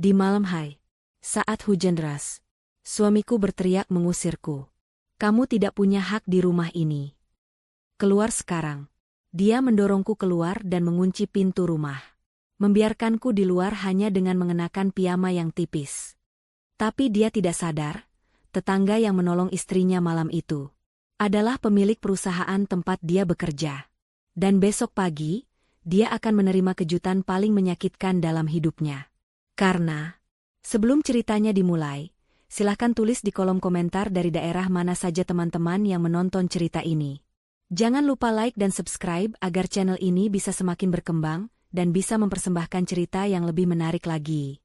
Di malam hari, saat hujan deras, suamiku berteriak mengusirku. Kamu tidak punya hak di rumah ini. Keluar sekarang. Dia mendorongku keluar dan mengunci pintu rumah. Membiarkanku di luar hanya dengan mengenakan piyama yang tipis. Tapi dia tidak sadar, tetangga yang menolong istrinya malam itu adalah pemilik perusahaan tempat dia bekerja. Dan besok pagi, dia akan menerima kejutan paling menyakitkan dalam hidupnya. Karena, sebelum ceritanya dimulai, silahkan tulis di kolom komentar dari daerah mana saja teman-teman yang menonton cerita ini. Jangan lupa like dan subscribe agar channel ini bisa semakin berkembang dan bisa mempersembahkan cerita yang lebih menarik lagi.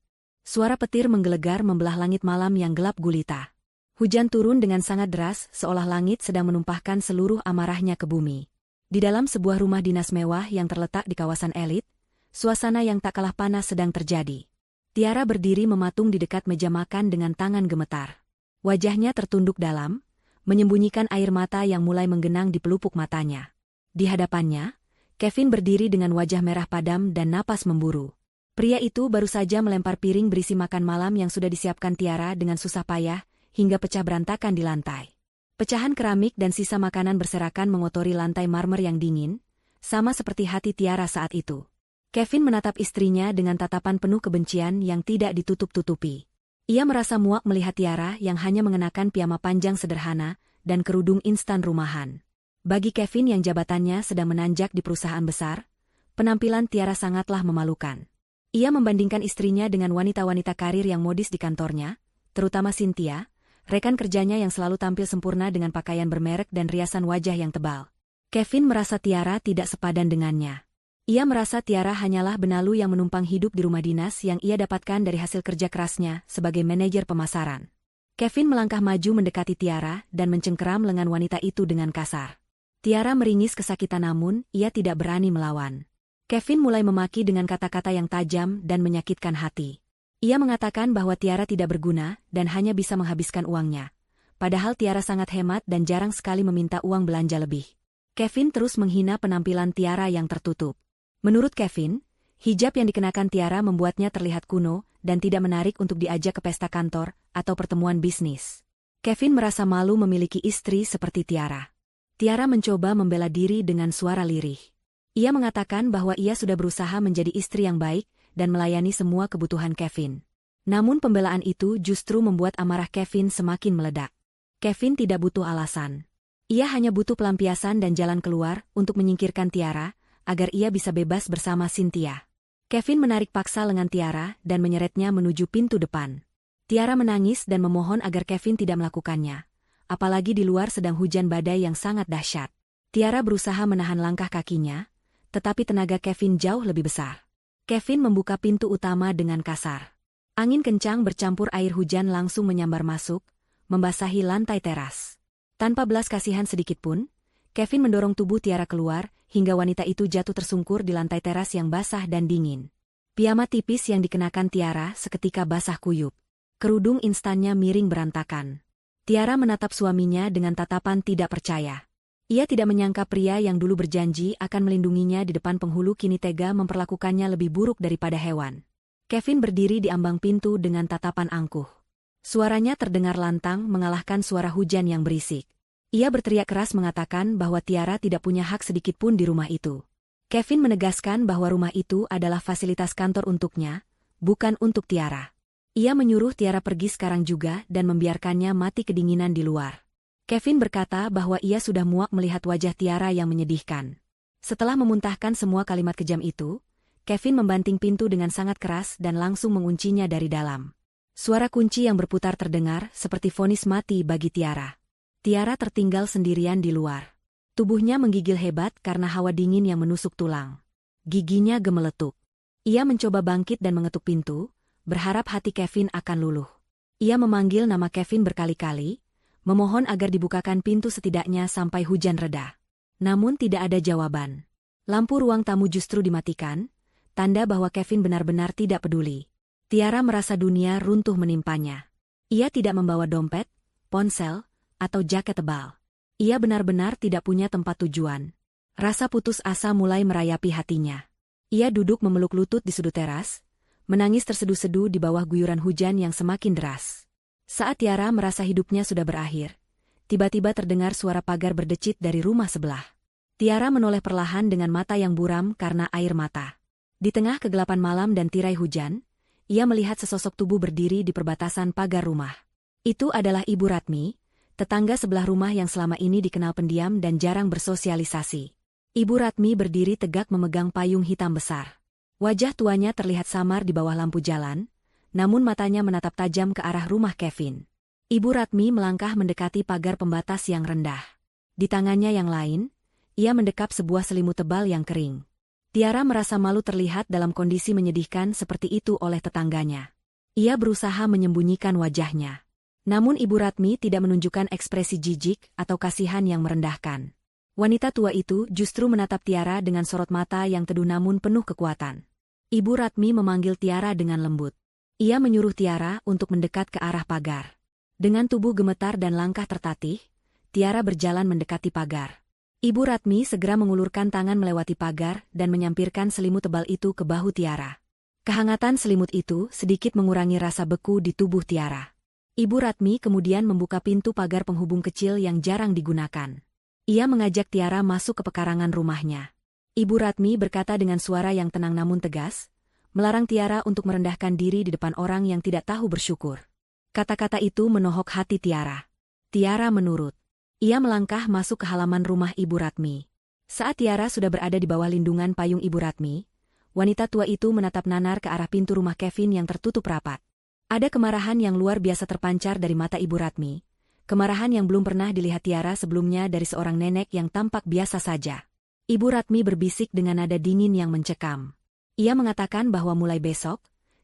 Suara petir menggelegar membelah langit malam yang gelap gulita. Hujan turun dengan sangat deras, seolah langit sedang menumpahkan seluruh amarahnya ke bumi. Di dalam sebuah rumah dinas mewah yang terletak di kawasan elit, suasana yang tak kalah panas sedang terjadi. Tiara berdiri mematung di dekat meja makan dengan tangan gemetar. Wajahnya tertunduk dalam, menyembunyikan air mata yang mulai menggenang di pelupuk matanya. Di hadapannya, Kevin berdiri dengan wajah merah padam dan napas memburu. Pria itu baru saja melempar piring berisi makan malam yang sudah disiapkan Tiara dengan susah payah, hingga pecah berantakan di lantai. Pecahan keramik dan sisa makanan berserakan mengotori lantai marmer yang dingin, sama seperti hati Tiara saat itu. Kevin menatap istrinya dengan tatapan penuh kebencian yang tidak ditutup-tutupi. Ia merasa muak melihat Tiara yang hanya mengenakan piyama panjang sederhana dan kerudung instan rumahan. Bagi Kevin yang jabatannya sedang menanjak di perusahaan besar, penampilan Tiara sangatlah memalukan. Ia membandingkan istrinya dengan wanita-wanita karir yang modis di kantornya, terutama Cynthia, rekan kerjanya yang selalu tampil sempurna dengan pakaian bermerek dan riasan wajah yang tebal. Kevin merasa Tiara tidak sepadan dengannya. Ia merasa Tiara hanyalah benalu yang menumpang hidup di rumah dinas yang ia dapatkan dari hasil kerja kerasnya sebagai manajer pemasaran. Kevin melangkah maju mendekati Tiara dan mencengkeram lengan wanita itu dengan kasar. Tiara meringis kesakitan namun ia tidak berani melawan. Kevin mulai memaki dengan kata-kata yang tajam dan menyakitkan hati. Ia mengatakan bahwa Tiara tidak berguna dan hanya bisa menghabiskan uangnya. Padahal Tiara sangat hemat dan jarang sekali meminta uang belanja lebih. Kevin terus menghina penampilan Tiara yang tertutup. Menurut Kevin, hijab yang dikenakan Tiara membuatnya terlihat kuno dan tidak menarik untuk diajak ke pesta kantor atau pertemuan bisnis. Kevin merasa malu memiliki istri seperti Tiara. Tiara mencoba membela diri dengan suara lirih. Ia mengatakan bahwa ia sudah berusaha menjadi istri yang baik dan melayani semua kebutuhan Kevin. Namun pembelaan itu justru membuat amarah Kevin semakin meledak. Kevin tidak butuh alasan. Ia hanya butuh pelampiasan dan jalan keluar untuk menyingkirkan Tiara, agar ia bisa bebas bersama Cynthia. Kevin menarik paksa lengan Tiara dan menyeretnya menuju pintu depan. Tiara menangis dan memohon agar Kevin tidak melakukannya, apalagi di luar sedang hujan badai yang sangat dahsyat. Tiara berusaha menahan langkah kakinya, tetapi tenaga Kevin jauh lebih besar. Kevin membuka pintu utama dengan kasar. Angin kencang bercampur air hujan langsung menyambar masuk, membasahi lantai teras. Tanpa belas kasihan sedikitpun, Kevin mendorong tubuh Tiara keluar, hingga wanita itu jatuh tersungkur di lantai teras yang basah dan dingin. Piyama tipis yang dikenakan Tiara seketika basah kuyup. Kerudung instannya miring berantakan. Tiara menatap suaminya dengan tatapan tidak percaya. Ia tidak menyangka pria yang dulu berjanji akan melindunginya di depan penghulu kini tega memperlakukannya lebih buruk daripada hewan. Kevin berdiri di ambang pintu dengan tatapan angkuh. Suaranya terdengar lantang mengalahkan suara hujan yang berisik. Ia berteriak keras mengatakan bahwa Tiara tidak punya hak sedikitpun di rumah itu. Kevin menegaskan bahwa rumah itu adalah fasilitas kantor untuknya, bukan untuk Tiara. Ia menyuruh Tiara pergi sekarang juga dan membiarkannya mati kedinginan di luar. Kevin berkata bahwa ia sudah muak melihat wajah Tiara yang menyedihkan. Setelah memuntahkan semua kalimat kejam itu, Kevin membanting pintu dengan sangat keras dan langsung menguncinya dari dalam. Suara kunci yang berputar terdengar seperti vonis mati bagi Tiara. Tiara tertinggal sendirian di luar. Tubuhnya menggigil hebat karena hawa dingin yang menusuk tulang. Giginya gemeletup. Ia mencoba bangkit dan mengetuk pintu, berharap hati Kevin akan luluh. Ia memanggil nama Kevin berkali-kali, memohon agar dibukakan pintu setidaknya sampai hujan reda. Namun tidak ada jawaban. Lampu ruang tamu justru dimatikan, tanda bahwa Kevin benar-benar tidak peduli. Tiara merasa dunia runtuh menimpanya. Ia tidak membawa dompet, ponsel, atau jaket tebal. Ia benar-benar tidak punya tempat tujuan. Rasa putus asa mulai merayapi hatinya. Ia duduk memeluk lutut di sudut teras, menangis terseduh-seduh di bawah guyuran hujan yang semakin deras. Saat Tiara merasa hidupnya sudah berakhir, tiba-tiba terdengar suara pagar berdecit dari rumah sebelah. Tiara menoleh perlahan dengan mata yang buram karena air mata. Di tengah kegelapan malam dan tirai hujan, ia melihat sesosok tubuh berdiri di perbatasan pagar rumah. Itu adalah Ibu Ratmi, tetangga sebelah rumah yang selama ini dikenal pendiam dan jarang bersosialisasi. Ibu Ratmi berdiri tegak memegang payung hitam besar. Wajah tuanya terlihat samar di bawah lampu jalan, namun matanya menatap tajam ke arah rumah Kevin. Ibu Ratmi melangkah mendekati pagar pembatas yang rendah. Di tangannya yang lain, ia mendekap sebuah selimut tebal yang kering. Tiara merasa malu terlihat dalam kondisi menyedihkan seperti itu oleh tetangganya. Ia berusaha menyembunyikan wajahnya. Namun Ibu Ratmi tidak menunjukkan ekspresi jijik atau kasihan yang merendahkan. Wanita tua itu justru menatap Tiara dengan sorot mata yang teduh namun penuh kekuatan. Ibu Ratmi memanggil Tiara dengan lembut. Ia menyuruh Tiara untuk mendekat ke arah pagar. Dengan tubuh gemetar dan langkah tertatih, Tiara berjalan mendekati pagar. Ibu Ratmi segera mengulurkan tangan melewati pagar dan menyampirkan selimut tebal itu ke bahu Tiara. Kehangatan selimut itu sedikit mengurangi rasa beku di tubuh Tiara. Ibu Ratmi kemudian membuka pintu pagar penghubung kecil yang jarang digunakan. Ia mengajak Tiara masuk ke pekarangan rumahnya. Ibu Ratmi berkata dengan suara yang tenang namun tegas, melarang Tiara untuk merendahkan diri di depan orang yang tidak tahu bersyukur. Kata-kata itu menohok hati Tiara. Tiara menurut. Ia melangkah masuk ke halaman rumah Ibu Ratmi. Saat Tiara sudah berada di bawah lindungan payung Ibu Ratmi, wanita tua itu menatap nanar ke arah pintu rumah Kevin yang tertutup rapat. Ada kemarahan yang luar biasa terpancar dari mata Ibu Ratmi, kemarahan yang belum pernah dilihat Tiara sebelumnya dari seorang nenek yang tampak biasa saja. Ibu Ratmi berbisik dengan nada dingin yang mencekam. Ia mengatakan bahwa mulai besok,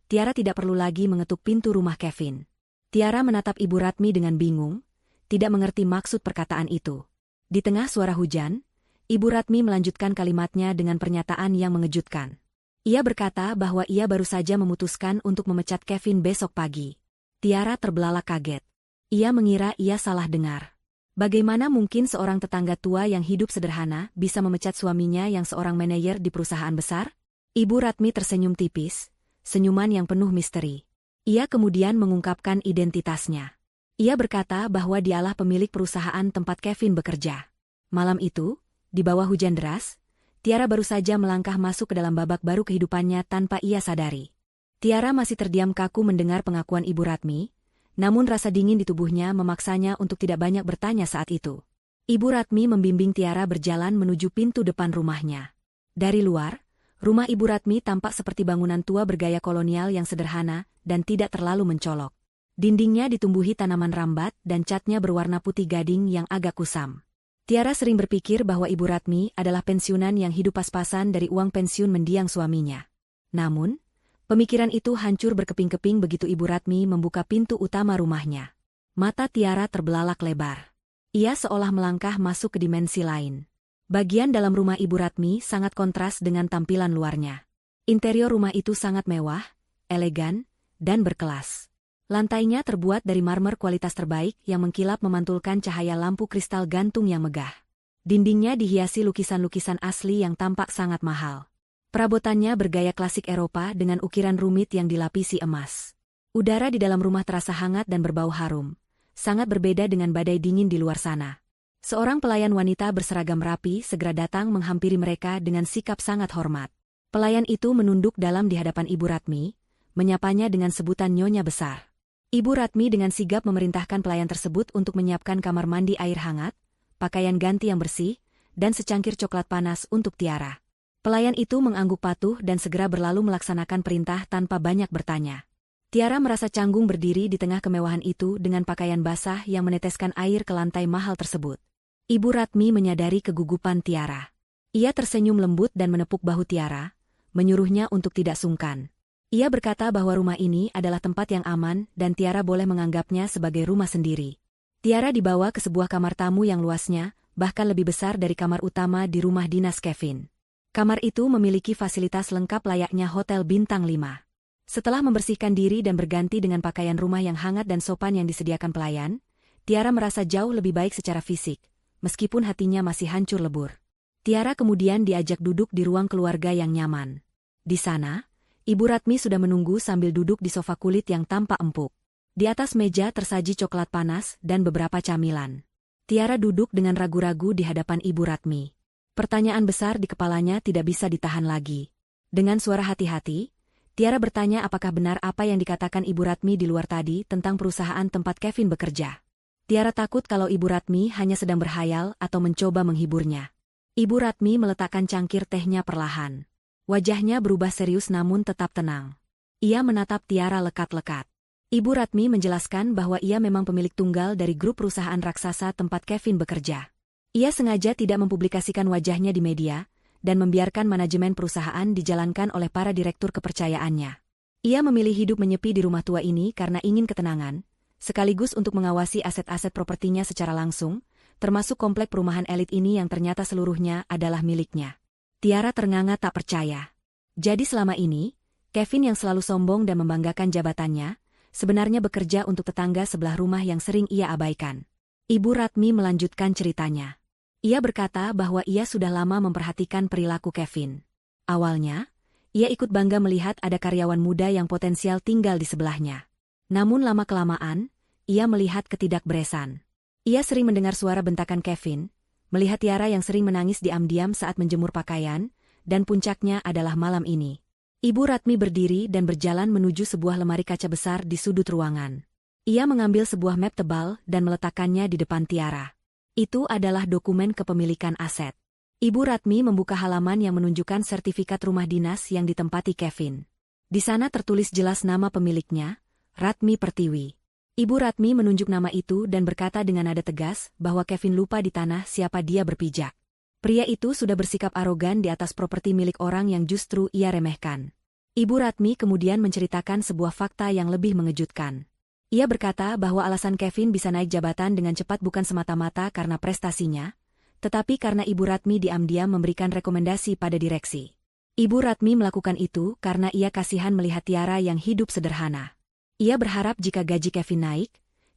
Tiara tidak perlu lagi mengetuk pintu rumah Kevin. Tiara menatap Ibu Ratmi dengan bingung, tidak mengerti maksud perkataan itu. Di tengah suara hujan, Ibu Ratmi melanjutkan kalimatnya dengan pernyataan yang mengejutkan. Ia berkata bahwa ia baru saja memutuskan untuk memecat Kevin besok pagi. Tiara terbelalak kaget. Ia mengira ia salah dengar. Bagaimana mungkin seorang tetangga tua yang hidup sederhana bisa memecat suaminya yang seorang manajer di perusahaan besar? Ibu Ratmi tersenyum tipis, senyuman yang penuh misteri. Ia kemudian mengungkapkan identitasnya. Ia berkata bahwa dialah pemilik perusahaan tempat Kevin bekerja. Malam itu, di bawah hujan deras, Tiara baru saja melangkah masuk ke dalam babak baru kehidupannya tanpa ia sadari. Tiara masih terdiam kaku mendengar pengakuan Ibu Ratmi, namun rasa dingin di tubuhnya memaksanya untuk tidak banyak bertanya saat itu. Ibu Ratmi membimbing Tiara berjalan menuju pintu depan rumahnya. Dari luar, rumah Ibu Ratmi tampak seperti bangunan tua bergaya kolonial yang sederhana dan tidak terlalu mencolok. Dindingnya ditumbuhi tanaman rambat dan catnya berwarna putih gading yang agak kusam. Tiara sering berpikir bahwa Ibu Ratmi adalah pensiunan yang hidup pas-pasan dari uang pensiun mendiang suaminya. Namun, pemikiran itu hancur berkeping-keping begitu Ibu Ratmi membuka pintu utama rumahnya. Mata Tiara terbelalak lebar. Ia seolah melangkah masuk ke dimensi lain. Bagian dalam rumah Ibu Ratmi sangat kontras dengan tampilan luarnya. Interior rumah itu sangat mewah, elegan, dan berkelas. Lantainya terbuat dari marmer kualitas terbaik yang mengkilap memantulkan cahaya lampu kristal gantung yang megah. Dindingnya dihiasi lukisan-lukisan asli yang tampak sangat mahal. Perabotannya bergaya klasik Eropa dengan ukiran rumit yang dilapisi emas. Udara di dalam rumah terasa hangat dan berbau harum, sangat berbeda dengan badai dingin di luar sana. Seorang pelayan wanita berseragam rapi segera datang menghampiri mereka dengan sikap sangat hormat. Pelayan itu menunduk dalam di hadapan Ibu Ratmi, menyapanya dengan sebutan Nyonya Besar. Ibu Ratmi dengan sigap memerintahkan pelayan tersebut untuk menyiapkan kamar mandi air hangat, pakaian ganti yang bersih, dan secangkir coklat panas untuk Tiara. Pelayan itu mengangguk patuh dan segera berlalu melaksanakan perintah tanpa banyak bertanya. Tiara merasa canggung berdiri di tengah kemewahan itu dengan pakaian basah yang meneteskan air ke lantai mahal tersebut. Ibu Ratmi menyadari kegugupan Tiara. Ia tersenyum lembut dan menepuk bahu Tiara, menyuruhnya untuk tidak sungkan. Ia berkata bahwa rumah ini adalah tempat yang aman dan Tiara boleh menganggapnya sebagai rumah sendiri. Tiara dibawa ke sebuah kamar tamu yang luasnya, bahkan lebih besar dari kamar utama di rumah dinas Kevin. Kamar itu memiliki fasilitas lengkap layaknya hotel bintang 5. Setelah membersihkan diri dan berganti dengan pakaian rumah yang hangat dan sopan yang disediakan pelayan, Tiara merasa jauh lebih baik secara fisik, meskipun hatinya masih hancur lebur. Tiara kemudian diajak duduk di ruang keluarga yang nyaman. Di sana, Ibu Ratmi sudah menunggu sambil duduk di sofa kulit yang tampak empuk. Di atas meja tersaji coklat panas dan beberapa camilan. Tiara duduk dengan ragu-ragu di hadapan Ibu Ratmi. Pertanyaan besar di kepalanya tidak bisa ditahan lagi. Dengan suara hati-hati, Tiara bertanya apakah benar apa yang dikatakan Ibu Ratmi di luar tadi tentang perusahaan tempat Kevin bekerja. Tiara takut kalau Ibu Ratmi hanya sedang berhayal atau mencoba menghiburnya. Ibu Ratmi meletakkan cangkir tehnya perlahan. Wajahnya berubah serius namun tetap tenang. Ia menatap Tiara lekat-lekat. Ibu Ratmi menjelaskan bahwa ia memang pemilik tunggal dari grup perusahaan raksasa tempat Kevin bekerja. Ia sengaja tidak mempublikasikan wajahnya di media, dan membiarkan manajemen perusahaan dijalankan oleh para direktur kepercayaannya. Ia memilih hidup menyepi di rumah tua ini karena ingin ketenangan, sekaligus untuk mengawasi aset-aset propertinya secara langsung, termasuk komplek perumahan elit ini yang ternyata seluruhnya adalah miliknya. Tiara ternganga tak percaya. Jadi selama ini, Kevin yang selalu sombong dan membanggakan jabatannya, sebenarnya bekerja untuk tetangga sebelah rumah yang sering ia abaikan. Ibu Ratmi melanjutkan ceritanya. Ia berkata bahwa ia sudah lama memperhatikan perilaku Kevin. Awalnya, ia ikut bangga melihat ada karyawan muda yang potensial tinggal di sebelahnya. Namun lama-kelamaan, ia melihat ketidakberesan. Ia sering mendengar suara bentakan Kevin, melihat Tiara yang sering menangis diam-diam saat menjemur pakaian, dan puncaknya adalah malam ini. Ibu Ratmi berdiri dan berjalan menuju sebuah lemari kaca besar di sudut ruangan. Ia mengambil sebuah map tebal dan meletakkannya di depan Tiara. Itu adalah dokumen kepemilikan aset. Ibu Ratmi membuka halaman yang menunjukkan sertifikat rumah dinas yang ditempati Kevin. Di sana tertulis jelas nama pemiliknya, Ratmi Pertiwi. Ibu Ratmi menunjuk nama itu dan berkata dengan nada tegas bahwa Kevin lupa di tanah siapa dia berpijak. Pria itu sudah bersikap arogan di atas properti milik orang yang justru ia remehkan. Ibu Ratmi kemudian menceritakan sebuah fakta yang lebih mengejutkan. Ia berkata bahwa alasan Kevin bisa naik jabatan dengan cepat bukan semata-mata karena prestasinya, tetapi karena Ibu Ratmi diam-diam memberikan rekomendasi pada direksi. Ibu Ratmi melakukan itu karena ia kasihan melihat Tiara yang hidup sederhana. Ia berharap jika gaji Kevin naik,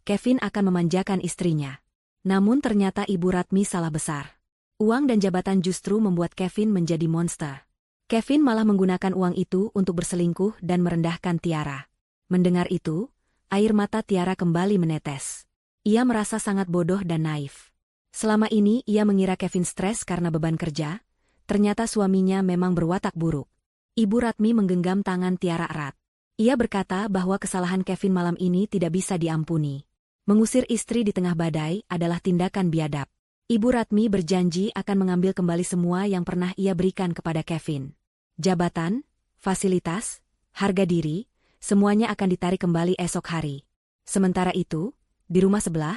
Kevin akan memanjakan istrinya. Namun ternyata Ibu Ratmi salah besar. Uang dan jabatan justru membuat Kevin menjadi monster. Kevin malah menggunakan uang itu untuk berselingkuh dan merendahkan Tiara. Mendengar itu, air mata Tiara kembali menetes. Ia merasa sangat bodoh dan naif. Selama ini ia mengira Kevin stres karena beban kerja, ternyata suaminya memang berwatak buruk. Ibu Ratmi menggenggam tangan Tiara erat. Ia berkata bahwa kesalahan Kevin malam ini tidak bisa diampuni. Mengusir istri di tengah badai adalah tindakan biadab. Ibu Ratmi berjanji akan mengambil kembali semua yang pernah ia berikan kepada Kevin. Jabatan, fasilitas, harga diri, semuanya akan ditarik kembali esok hari. Sementara itu, di rumah sebelah,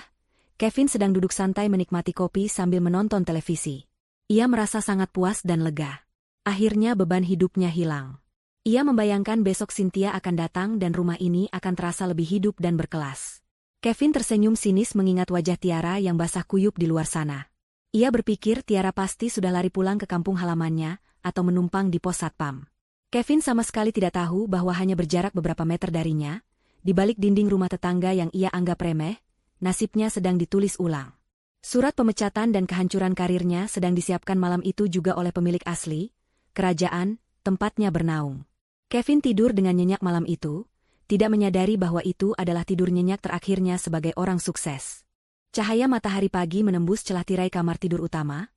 Kevin sedang duduk santai menikmati kopi sambil menonton televisi. Ia merasa sangat puas dan lega. Akhirnya beban hidupnya hilang. Ia membayangkan besok Cynthia akan datang dan rumah ini akan terasa lebih hidup dan berkelas. Kevin tersenyum sinis mengingat wajah Tiara yang basah kuyup di luar sana. Ia berpikir Tiara pasti sudah lari pulang ke kampung halamannya atau menumpang di pos satpam. Kevin sama sekali tidak tahu bahwa hanya berjarak beberapa meter darinya, di balik dinding rumah tetangga yang ia anggap remeh, nasibnya sedang ditulis ulang. Surat pemecatan dan kehancuran karirnya sedang disiapkan malam itu juga oleh pemilik asli, kerajaan, tempatnya bernaung. Kevin tidur dengan nyenyak malam itu, tidak menyadari bahwa itu adalah tidur nyenyak terakhirnya sebagai orang sukses. Cahaya matahari pagi menembus celah tirai kamar tidur utama,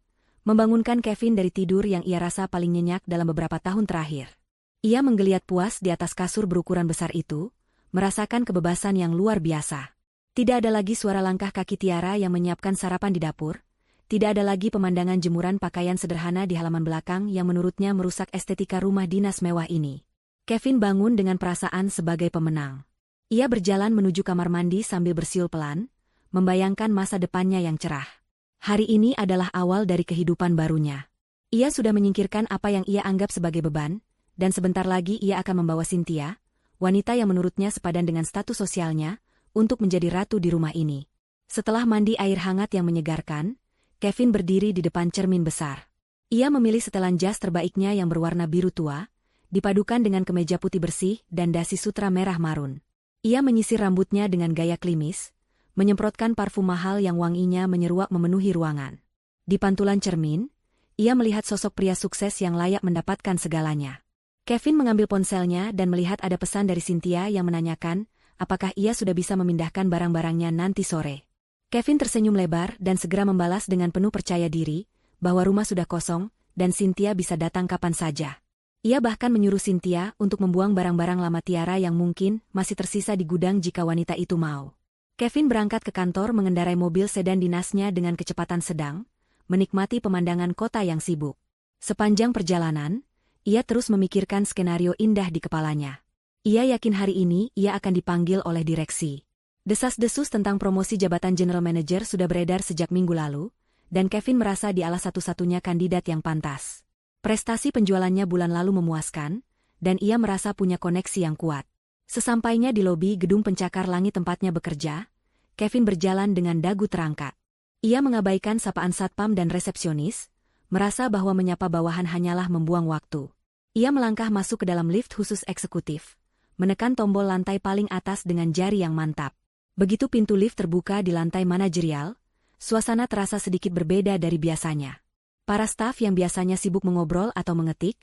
membangunkan Kevin dari tidur yang ia rasa paling nyenyak dalam beberapa tahun terakhir. Ia menggeliat puas di atas kasur berukuran besar itu, merasakan kebebasan yang luar biasa. Tidak ada lagi suara langkah kaki Tiara yang menyiapkan sarapan di dapur, tidak ada lagi pemandangan jemuran pakaian sederhana di halaman belakang yang menurutnya merusak estetika rumah dinas mewah ini. Kevin bangun dengan perasaan sebagai pemenang. Ia berjalan menuju kamar mandi sambil bersiul pelan, membayangkan masa depannya yang cerah. Hari ini adalah awal dari kehidupan barunya. Ia sudah menyingkirkan apa yang ia anggap sebagai beban, dan sebentar lagi ia akan membawa Cynthia, wanita yang menurutnya sepadan dengan status sosialnya, untuk menjadi ratu di rumah ini. Setelah mandi air hangat yang menyegarkan, Kevin berdiri di depan cermin besar. Ia memilih setelan jas terbaiknya yang berwarna biru tua, dipadukan dengan kemeja putih bersih dan dasi sutra merah marun. Ia menyisir rambutnya dengan gaya klimis, menyemprotkan parfum mahal yang wanginya menyeruak memenuhi ruangan. Di pantulan cermin, ia melihat sosok pria sukses yang layak mendapatkan segalanya. Kevin mengambil ponselnya dan melihat ada pesan dari Cynthia yang menanyakan, apakah ia sudah bisa memindahkan barang-barangnya nanti sore. Kevin tersenyum lebar dan segera membalas dengan penuh percaya diri, bahwa rumah sudah kosong, dan Cynthia bisa datang kapan saja. Ia bahkan menyuruh Cynthia untuk membuang barang-barang lama Tiara yang mungkin masih tersisa di gudang jika wanita itu mau. Kevin berangkat ke kantor mengendarai mobil sedan dinasnya dengan kecepatan sedang, menikmati pemandangan kota yang sibuk. Sepanjang perjalanan, ia terus memikirkan skenario indah di kepalanya. Ia yakin hari ini ia akan dipanggil oleh direksi. Desas-desus tentang promosi jabatan General Manager sudah beredar sejak minggu lalu, dan Kevin merasa dialah satu-satunya kandidat yang pantas. Prestasi penjualannya bulan lalu memuaskan, dan ia merasa punya koneksi yang kuat. Sesampainya di lobi gedung pencakar langit tempatnya bekerja, Kevin berjalan dengan dagu terangkat. Ia mengabaikan sapaan satpam dan resepsionis, merasa bahwa menyapa bawahan hanyalah membuang waktu. Ia melangkah masuk ke dalam lift khusus eksekutif, menekan tombol lantai paling atas dengan jari yang mantap. Begitu pintu lift terbuka di lantai manajerial, suasana terasa sedikit berbeda dari biasanya. Para staf yang biasanya sibuk mengobrol atau mengetik,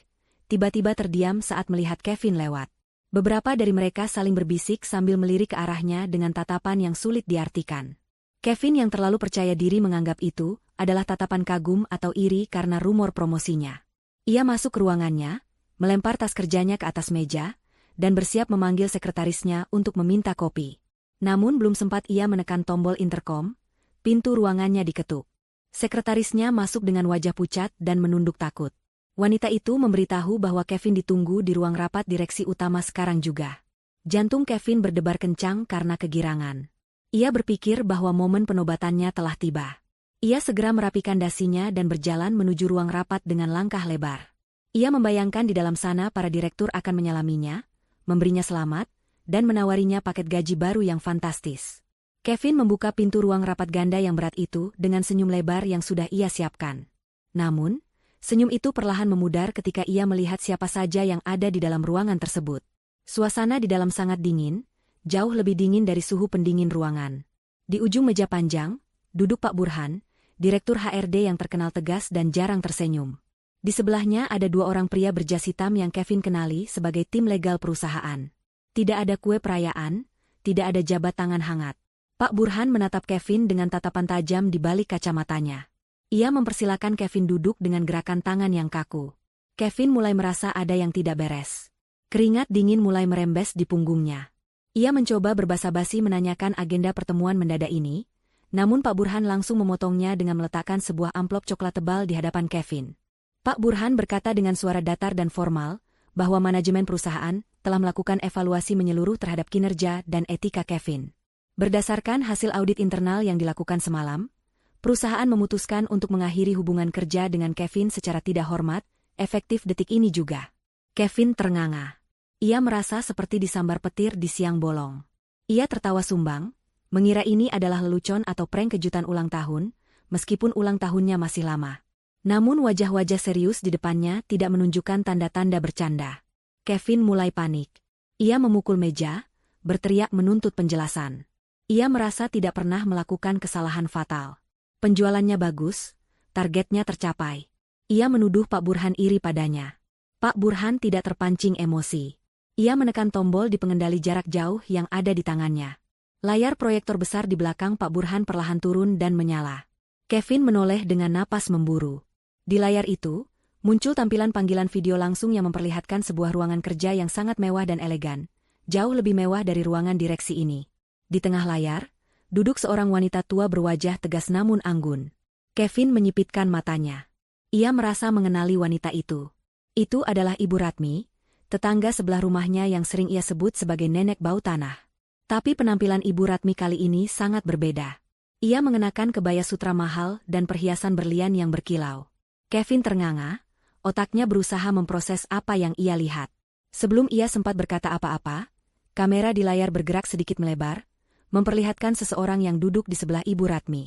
tiba-tiba terdiam saat melihat Kevin lewat. Beberapa dari mereka saling berbisik sambil melirik ke arahnya dengan tatapan yang sulit diartikan. Kevin yang terlalu percaya diri menganggap itu adalah tatapan kagum atau iri karena rumor promosinya. Ia masuk ke ruangannya, melempar tas kerjanya ke atas meja, dan bersiap memanggil sekretarisnya untuk meminta kopi. Namun belum sempat ia menekan tombol interkom, pintu ruangannya diketuk. Sekretarisnya masuk dengan wajah pucat dan menunduk takut. Wanita itu memberitahu bahwa Kevin ditunggu di ruang rapat direksi utama sekarang juga. Jantung Kevin berdebar kencang karena kegirangan. Ia berpikir bahwa momen penobatannya telah tiba. Ia segera merapikan dasinya dan berjalan menuju ruang rapat dengan langkah lebar. Ia membayangkan di dalam sana para direktur akan menyalaminya, memberinya selamat, dan menawarinya paket gaji baru yang fantastis. Kevin membuka pintu ruang rapat ganda yang berat itu dengan senyum lebar yang sudah ia siapkan. Namun, senyum itu perlahan memudar ketika ia melihat siapa saja yang ada di dalam ruangan tersebut. Suasana di dalam sangat dingin, jauh lebih dingin dari suhu pendingin ruangan. Di ujung meja panjang, duduk Pak Burhan, Direktur HRD yang terkenal tegas dan jarang tersenyum. Di sebelahnya ada dua orang pria berjas hitam yang Kevin kenali sebagai tim legal perusahaan. Tidak ada kue perayaan, tidak ada jabat tangan hangat. Pak Burhan menatap Kevin dengan tatapan tajam di balik kacamatanya. Ia mempersilakan Kevin duduk dengan gerakan tangan yang kaku. Kevin mulai merasa ada yang tidak beres. Keringat dingin mulai merembes di punggungnya. Ia mencoba berbasa-basi menanyakan agenda pertemuan mendadak ini, namun Pak Burhan langsung memotongnya dengan meletakkan sebuah amplop coklat tebal di hadapan Kevin. Pak Burhan berkata dengan suara datar dan formal, bahwa manajemen perusahaan telah melakukan evaluasi menyeluruh terhadap kinerja dan etika Kevin. Berdasarkan hasil audit internal yang dilakukan semalam, perusahaan memutuskan untuk mengakhiri hubungan kerja dengan Kevin secara tidak hormat, efektif detik ini juga. Kevin ternganga. Ia merasa seperti disambar petir di siang bolong. Ia tertawa sumbang, mengira ini adalah lelucon atau prank kejutan ulang tahun, meskipun ulang tahunnya masih lama. Namun wajah-wajah serius di depannya tidak menunjukkan tanda-tanda bercanda. Kevin mulai panik. Ia memukul meja, berteriak menuntut penjelasan. Ia merasa tidak pernah melakukan kesalahan fatal. Penjualannya bagus, targetnya tercapai. Ia menuduh Pak Burhan iri padanya. Pak Burhan tidak terpancing emosi. Ia menekan tombol di pengendali jarak jauh yang ada di tangannya. Layar proyektor besar di belakang Pak Burhan perlahan turun dan menyala. Kevin menoleh dengan napas memburu. Di layar itu, muncul tampilan panggilan video langsung yang memperlihatkan sebuah ruangan kerja yang sangat mewah dan elegan, jauh lebih mewah dari ruangan direksi ini. Di tengah layar, duduk seorang wanita tua berwajah tegas namun anggun. Kevin menyipitkan matanya. Ia merasa mengenali wanita itu. Itu adalah Ibu Ratmi, tetangga sebelah rumahnya yang sering ia sebut sebagai nenek bau tanah. Tapi penampilan Ibu Ratmi kali ini sangat berbeda. Ia mengenakan kebaya sutra mahal dan perhiasan berlian yang berkilau. Kevin ternganga, otaknya berusaha memproses apa yang ia lihat. Sebelum ia sempat berkata apa-apa, kamera di layar bergerak sedikit melebar, memperlihatkan seseorang yang duduk di sebelah Ibu Ratmi.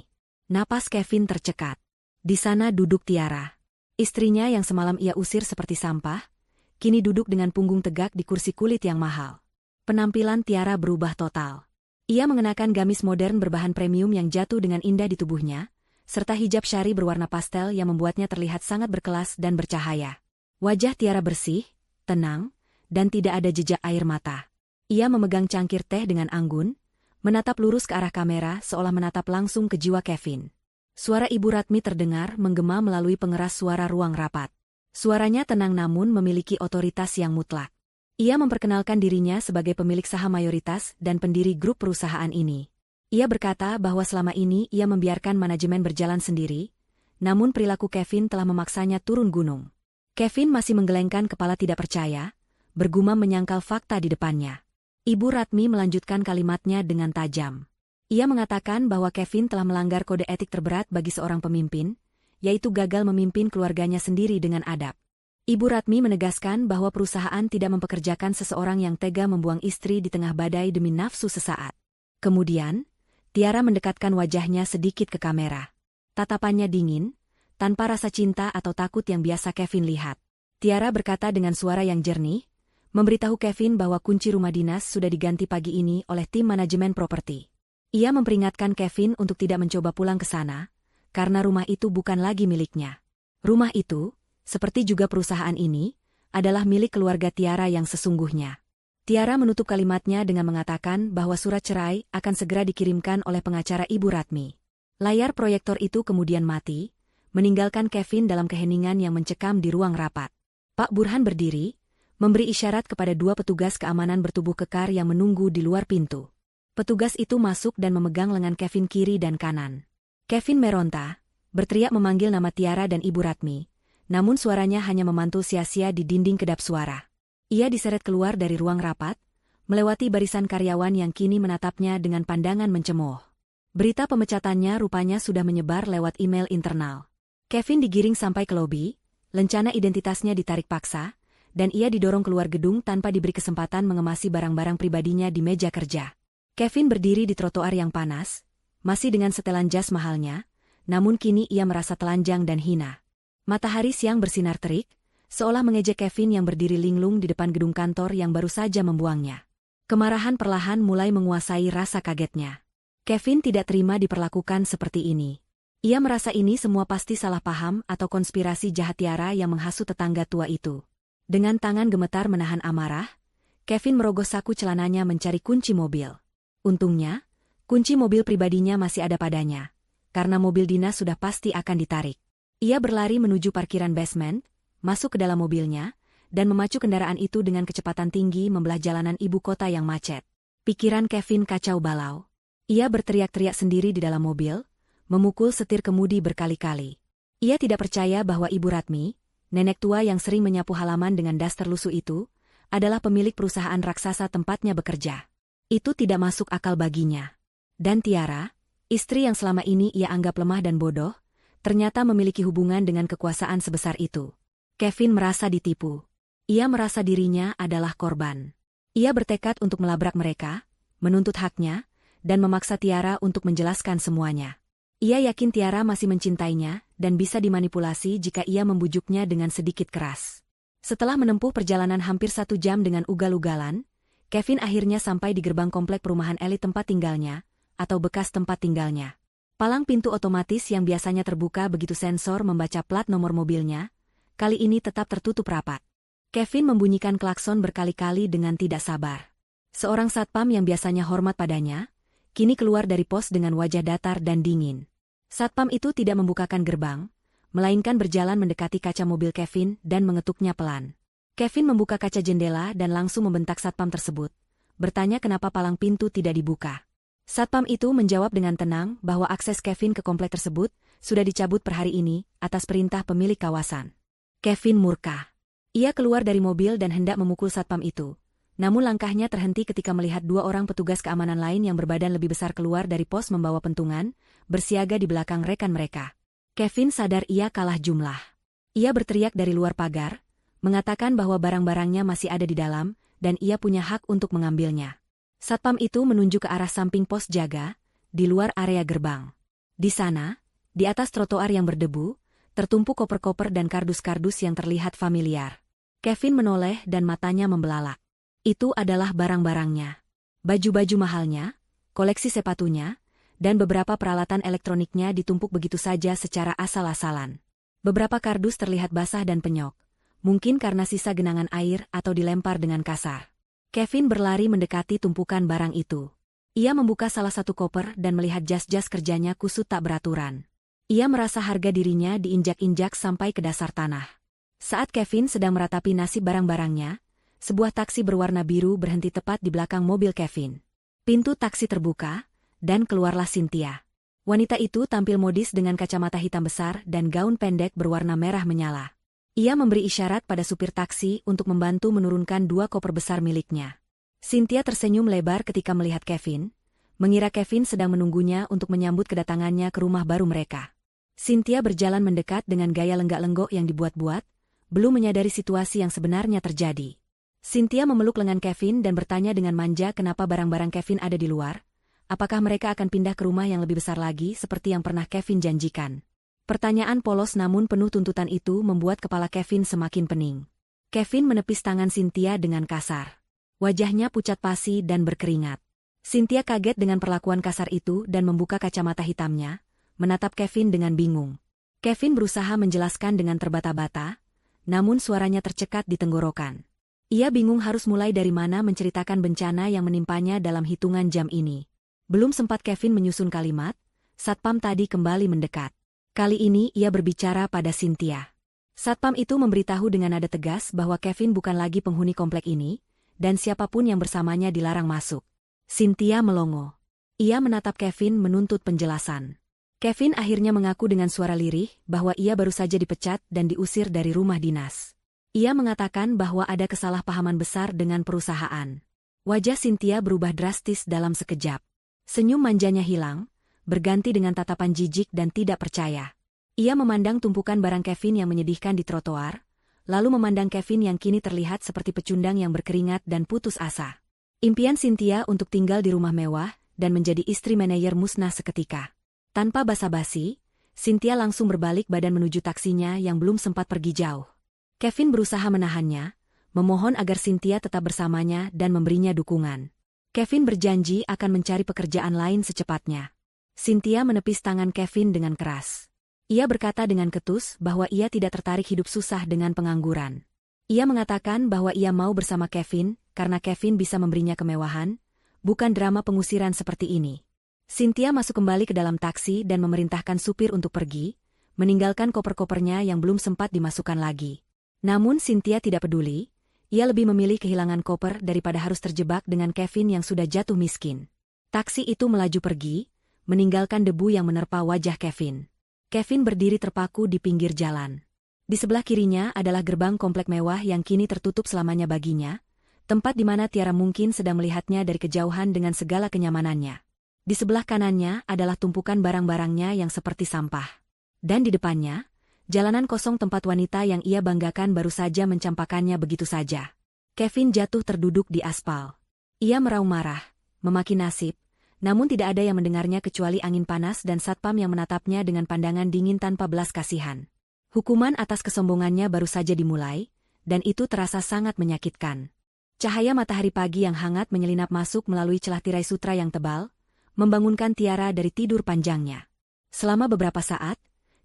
Napas Kevin tercekat. Di sana duduk Tiara. Istrinya yang semalam ia usir seperti sampah, kini duduk dengan punggung tegak di kursi kulit yang mahal. Penampilan Tiara berubah total. Ia mengenakan gamis modern berbahan premium yang jatuh dengan indah di tubuhnya, serta hijab syari berwarna pastel yang membuatnya terlihat sangat berkelas dan bercahaya. Wajah Tiara bersih, tenang, dan tidak ada jejak air mata. Ia memegang cangkir teh dengan anggun, menatap lurus ke arah kamera seolah menatap langsung ke jiwa Kevin. Suara Ibu Ratmi terdengar menggema melalui pengeras suara ruang rapat. Suaranya tenang namun memiliki otoritas yang mutlak. Ia memperkenalkan dirinya sebagai pemilik saham mayoritas dan pendiri grup perusahaan ini. Ia berkata bahwa selama ini ia membiarkan manajemen berjalan sendiri, namun perilaku Kevin telah memaksanya turun gunung. Kevin masih menggelengkan kepala tidak percaya, bergumam menyangkal fakta di depannya. Ibu Ratmi melanjutkan kalimatnya dengan tajam. Ia mengatakan bahwa Kevin telah melanggar kode etik terberat bagi seorang pemimpin, yaitu gagal memimpin keluarganya sendiri dengan adab. Ibu Ratmi menegaskan bahwa perusahaan tidak mempekerjakan seseorang yang tega membuang istri di tengah badai demi nafsu sesaat. Kemudian, Tiara mendekatkan wajahnya sedikit ke kamera. Tatapannya dingin, tanpa rasa cinta atau takut yang biasa Kevin lihat. Tiara berkata dengan suara yang jernih, memberitahu Kevin bahwa kunci rumah dinas sudah diganti pagi ini oleh tim manajemen properti. Ia memperingatkan Kevin untuk tidak mencoba pulang ke sana, karena rumah itu bukan lagi miliknya. Rumah itu, seperti juga perusahaan ini, adalah milik keluarga Tiara yang sesungguhnya. Tiara menutup kalimatnya dengan mengatakan bahwa surat cerai akan segera dikirimkan oleh pengacara Ibu Ratmi. Layar proyektor itu kemudian mati, meninggalkan Kevin dalam keheningan yang mencekam di ruang rapat. Pak Burhan berdiri, memberi isyarat kepada dua petugas keamanan bertubuh kekar yang menunggu di luar pintu. Petugas itu masuk dan memegang lengan Kevin kiri dan kanan. Kevin meronta, berteriak memanggil nama Tiara dan Ibu Ratmi, namun suaranya hanya memantul sia-sia di dinding kedap suara. Ia diseret keluar dari ruang rapat, melewati barisan karyawan yang kini menatapnya dengan pandangan mencemooh. Berita pemecatannya rupanya sudah menyebar lewat email internal. Kevin digiring sampai ke lobi, lencana identitasnya ditarik paksa, dan ia didorong keluar gedung tanpa diberi kesempatan mengemasi barang-barang pribadinya di meja kerja. Kevin berdiri di trotoar yang panas, masih dengan setelan jas mahalnya, namun kini ia merasa telanjang dan hina. Matahari siang bersinar terik, seolah mengejek Kevin yang berdiri linglung di depan gedung kantor yang baru saja membuangnya. Kemarahan perlahan mulai menguasai rasa kagetnya. Kevin tidak terima diperlakukan seperti ini. Ia merasa ini semua pasti salah paham atau konspirasi jahat Tiara yang menghasut tetangga tua itu. Dengan tangan gemetar menahan amarah, Kevin merogoh saku celananya mencari kunci mobil. Untungnya, kunci mobil pribadinya masih ada padanya, karena mobil dinas sudah pasti akan ditarik. Ia berlari menuju parkiran basement, masuk ke dalam mobilnya, dan memacu kendaraan itu dengan kecepatan tinggi membelah jalanan ibu kota yang macet. Pikiran Kevin kacau balau. Ia berteriak-teriak sendiri di dalam mobil, memukul setir kemudi berkali-kali. Ia tidak percaya bahwa Ibu Ratmi, nenek tua yang sering menyapu halaman dengan daster lusuh itu, adalah pemilik perusahaan raksasa tempatnya bekerja. Itu tidak masuk akal baginya. Dan Tiara, istri yang selama ini ia anggap lemah dan bodoh, ternyata memiliki hubungan dengan kekuasaan sebesar itu. Kevin merasa ditipu. Ia merasa dirinya adalah korban. Ia bertekad untuk melabrak mereka, menuntut haknya, dan memaksa Tiara untuk menjelaskan semuanya. Ia yakin Tiara masih mencintainya dan bisa dimanipulasi jika ia membujuknya dengan sedikit keras. Setelah menempuh perjalanan hampir 1 jam dengan ugal-ugalan, Kevin akhirnya sampai di gerbang komplek perumahan elit tempat tinggalnya, atau bekas tempat tinggalnya. Palang pintu otomatis yang biasanya terbuka begitu sensor membaca plat nomor mobilnya, kali ini tetap tertutup rapat. Kevin membunyikan klakson berkali-kali dengan tidak sabar. Seorang satpam yang biasanya hormat padanya, kini keluar dari pos dengan wajah datar dan dingin. Satpam itu tidak membukakan gerbang, melainkan berjalan mendekati kaca mobil Kevin dan mengetuknya pelan. Kevin membuka kaca jendela dan langsung membentak satpam tersebut, bertanya kenapa palang pintu tidak dibuka. Satpam itu menjawab dengan tenang bahwa akses Kevin ke komplek tersebut sudah dicabut per hari ini atas perintah pemilik kawasan. Kevin murka. Ia keluar dari mobil dan hendak memukul satpam itu. Namun langkahnya terhenti ketika melihat 2 orang petugas keamanan lain yang berbadan lebih besar keluar dari pos membawa pentungan, bersiaga di belakang rekan mereka. Kevin sadar ia kalah jumlah. Ia berteriak dari luar pagar, mengatakan bahwa barang-barangnya masih ada di dalam, dan ia punya hak untuk mengambilnya. Satpam itu menunjuk ke arah samping pos jaga, di luar area gerbang. Di sana, di atas trotoar yang berdebu, tertumpuk koper-koper dan kardus-kardus yang terlihat familiar. Kevin menoleh dan matanya membelalak. Itu adalah barang-barangnya. Baju-baju mahalnya, koleksi sepatunya, dan beberapa peralatan elektroniknya ditumpuk begitu saja secara asal-asalan. Beberapa kardus terlihat basah dan penyok, mungkin karena sisa genangan air atau dilempar dengan kasar. Kevin berlari mendekati tumpukan barang itu. Ia membuka salah satu koper dan melihat jas-jas kerjanya kusut tak beraturan. Ia merasa harga dirinya diinjak-injak sampai ke dasar tanah. Saat Kevin sedang meratapi nasib barang-barangnya, sebuah taksi berwarna biru berhenti tepat di belakang mobil Kevin. Pintu taksi terbuka, dan keluarlah Cynthia. Wanita itu tampil modis dengan kacamata hitam besar dan gaun pendek berwarna merah menyala. Ia memberi isyarat pada supir taksi untuk membantu menurunkan 2 koper besar miliknya. Cynthia tersenyum lebar ketika melihat Kevin, mengira Kevin sedang menunggunya untuk menyambut kedatangannya ke rumah baru mereka. Cynthia berjalan mendekat dengan gaya lenggak-lenggok yang dibuat-buat, belum menyadari situasi yang sebenarnya terjadi. Cynthia memeluk lengan Kevin dan bertanya dengan manja kenapa barang-barang Kevin ada di luar, apakah mereka akan pindah ke rumah yang lebih besar lagi seperti yang pernah Kevin janjikan. Pertanyaan polos namun penuh tuntutan itu membuat kepala Kevin semakin pening. Kevin menepis tangan Cynthia dengan kasar. Wajahnya pucat pasi dan berkeringat. Cynthia kaget dengan perlakuan kasar itu dan membuka kacamata hitamnya, menatap Kevin dengan bingung. Kevin berusaha menjelaskan dengan terbata-bata, namun suaranya tercekat di tenggorokan. Ia bingung harus mulai dari mana menceritakan bencana yang menimpanya dalam hitungan jam ini. Belum sempat Kevin menyusun kalimat, satpam tadi kembali mendekat. Kali ini ia berbicara pada Cynthia. Satpam itu memberitahu dengan nada tegas bahwa Kevin bukan lagi penghuni komplek ini, dan siapapun yang bersamanya dilarang masuk. Cynthia melongo. Ia menatap Kevin menuntut penjelasan. Kevin akhirnya mengaku dengan suara lirih bahwa ia baru saja dipecat dan diusir dari rumah dinas. Ia mengatakan bahwa ada kesalahpahaman besar dengan perusahaan. Wajah Cynthia berubah drastis dalam sekejap. Senyum manjanya hilang, berganti dengan tatapan jijik dan tidak percaya. Ia memandang tumpukan barang Kevin yang menyedihkan di trotoar, lalu memandang Kevin yang kini terlihat seperti pecundang yang berkeringat dan putus asa. Impian Cynthia untuk tinggal di rumah mewah dan menjadi istri manajer musnah seketika. Tanpa basa-basi, Cynthia langsung berbalik badan menuju taksinya yang belum sempat pergi jauh. Kevin berusaha menahannya, memohon agar Cynthia tetap bersamanya dan memberinya dukungan. Kevin berjanji akan mencari pekerjaan lain secepatnya. Cynthia menepis tangan Kevin dengan keras. Ia berkata dengan ketus bahwa ia tidak tertarik hidup susah dengan pengangguran. Ia mengatakan bahwa ia mau bersama Kevin karena Kevin bisa memberinya kemewahan, bukan drama pengusiran seperti ini. Cynthia masuk kembali ke dalam taksi dan memerintahkan supir untuk pergi, meninggalkan koper-kopernya yang belum sempat dimasukkan lagi. Namun Cynthia tidak peduli, ia lebih memilih kehilangan koper daripada harus terjebak dengan Kevin yang sudah jatuh miskin. Taksi itu melaju pergi, meninggalkan debu yang menerpa wajah Kevin. Kevin berdiri terpaku di pinggir jalan. Di sebelah kirinya adalah gerbang komplek mewah yang kini tertutup selamanya baginya, tempat di mana Tiara mungkin sedang melihatnya dari kejauhan dengan segala kenyamanannya. Di sebelah kanannya adalah tumpukan barang-barangnya yang seperti sampah. Dan di depannya, jalanan kosong tempat wanita yang ia banggakan baru saja mencampakannya begitu saja. Kevin jatuh terduduk di aspal. Ia meraung marah, memaki nasib, namun tidak ada yang mendengarnya kecuali angin panas dan satpam yang menatapnya dengan pandangan dingin tanpa belas kasihan. Hukuman atas kesombongannya baru saja dimulai, dan itu terasa sangat menyakitkan. Cahaya matahari pagi yang hangat menyelinap masuk melalui celah tirai sutra yang tebal, membangunkan Tiara dari tidur panjangnya. Selama beberapa saat,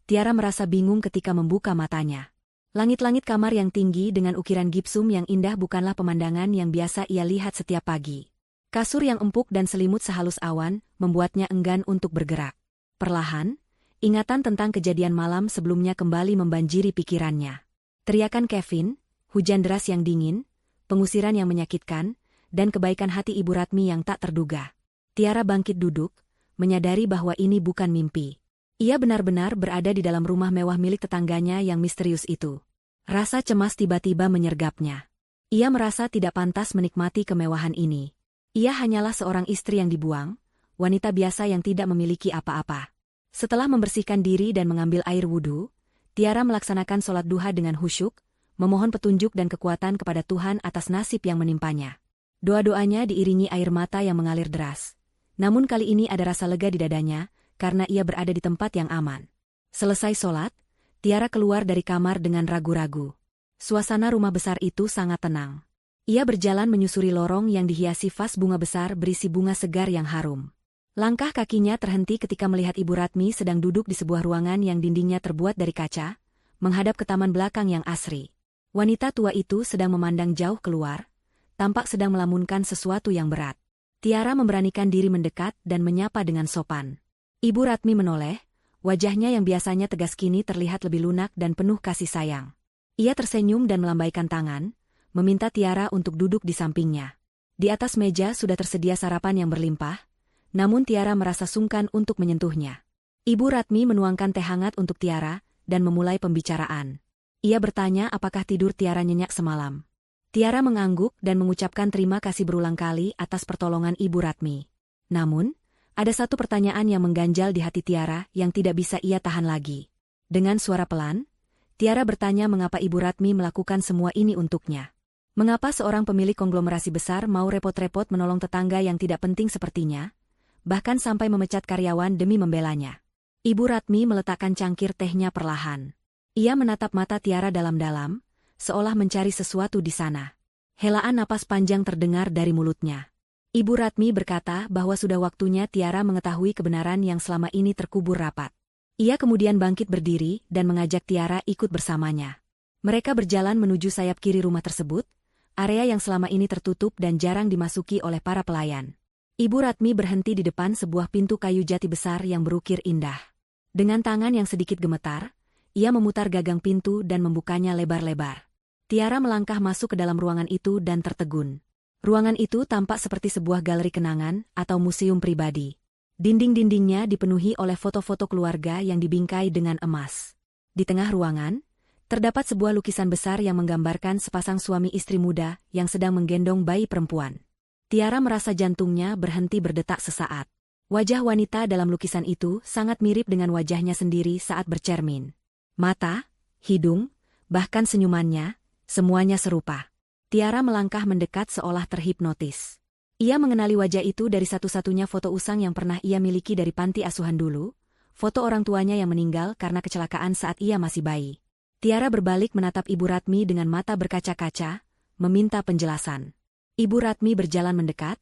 Tiara merasa bingung ketika membuka matanya. Langit-langit kamar yang tinggi dengan ukiran gipsum yang indah bukanlah pemandangan yang biasa ia lihat setiap pagi. Kasur yang empuk dan selimut sehalus awan membuatnya enggan untuk bergerak. Perlahan, ingatan tentang kejadian malam sebelumnya kembali membanjiri pikirannya. Teriakan Kevin, hujan deras yang dingin, pengusiran yang menyakitkan, dan kebaikan hati Ibu Ratmi yang tak terduga. Tiara bangkit duduk, menyadari bahwa ini bukan mimpi. Ia benar-benar berada di dalam rumah mewah milik tetangganya yang misterius itu. Rasa cemas tiba-tiba menyergapnya. Ia merasa tidak pantas menikmati kemewahan ini. Ia hanyalah seorang istri yang dibuang, wanita biasa yang tidak memiliki apa-apa. Setelah membersihkan diri dan mengambil air wudhu, Tiara melaksanakan sholat duha dengan khusyuk, memohon petunjuk dan kekuatan kepada Tuhan atas nasib yang menimpanya. Doa-doanya diiringi air mata yang mengalir deras. Namun kali ini ada rasa lega di dadanya, karena ia berada di tempat yang aman. Selesai sholat, Tiara keluar dari kamar dengan ragu-ragu. Suasana rumah besar itu sangat tenang. Ia berjalan menyusuri lorong yang dihiasi vas bunga besar berisi bunga segar yang harum. Langkah kakinya terhenti ketika melihat Ibu Ratmi sedang duduk di sebuah ruangan yang dindingnya terbuat dari kaca, menghadap ke taman belakang yang asri. Wanita tua itu sedang memandang jauh keluar, tampak sedang melamunkan sesuatu yang berat. Tiara memberanikan diri mendekat dan menyapa dengan sopan. Ibu Ratmi menoleh, wajahnya yang biasanya tegas kini terlihat lebih lunak dan penuh kasih sayang. Ia tersenyum dan melambaikan tangan, meminta Tiara untuk duduk di sampingnya. Di atas meja sudah tersedia sarapan yang berlimpah, namun Tiara merasa sungkan untuk menyentuhnya. Ibu Ratmi menuangkan teh hangat untuk Tiara dan memulai pembicaraan. Ia bertanya apakah tidur Tiara nyenyak semalam. Tiara mengangguk dan mengucapkan terima kasih berulang kali atas pertolongan Ibu Ratmi. Namun, ada satu pertanyaan yang mengganjal di hati Tiara yang tidak bisa ia tahan lagi. Dengan suara pelan, Tiara bertanya mengapa Ibu Ratmi melakukan semua ini untuknya. Mengapa seorang pemilik konglomerasi besar mau repot-repot menolong tetangga yang tidak penting sepertinya, bahkan sampai memecat karyawan demi membelanya. Ibu Ratmi meletakkan cangkir tehnya perlahan. Ia menatap mata Tiara dalam-dalam, seolah mencari sesuatu di sana. Helaan napas panjang terdengar dari mulutnya. Ibu Ratmi berkata bahwa sudah waktunya Tiara mengetahui kebenaran yang selama ini terkubur rapat. Ia kemudian bangkit berdiri dan mengajak Tiara ikut bersamanya. Mereka berjalan menuju sayap kiri rumah tersebut, area yang selama ini tertutup dan jarang dimasuki oleh para pelayan. Ibu Ratmi berhenti di depan sebuah pintu kayu jati besar yang berukir indah. Dengan tangan yang sedikit gemetar, ia memutar gagang pintu dan membukanya lebar-lebar. Tiara melangkah masuk ke dalam ruangan itu dan tertegun. Ruangan itu tampak seperti sebuah galeri kenangan atau museum pribadi. Dinding-dindingnya dipenuhi oleh foto-foto keluarga yang dibingkai dengan emas. Di tengah ruangan, terdapat sebuah lukisan besar yang menggambarkan sepasang suami istri muda yang sedang menggendong bayi perempuan. Tiara merasa jantungnya berhenti berdetak sesaat. Wajah wanita dalam lukisan itu sangat mirip dengan wajahnya sendiri saat bercermin. Mata, hidung, bahkan senyumannya, semuanya serupa. Tiara melangkah mendekat seolah terhipnotis. Ia mengenali wajah itu dari satu-satunya foto usang yang pernah ia miliki dari panti asuhan dulu, foto orang tuanya yang meninggal karena kecelakaan saat ia masih bayi. Tiara berbalik menatap Ibu Ratmi dengan mata berkaca-kaca, meminta penjelasan. Ibu Ratmi berjalan mendekat,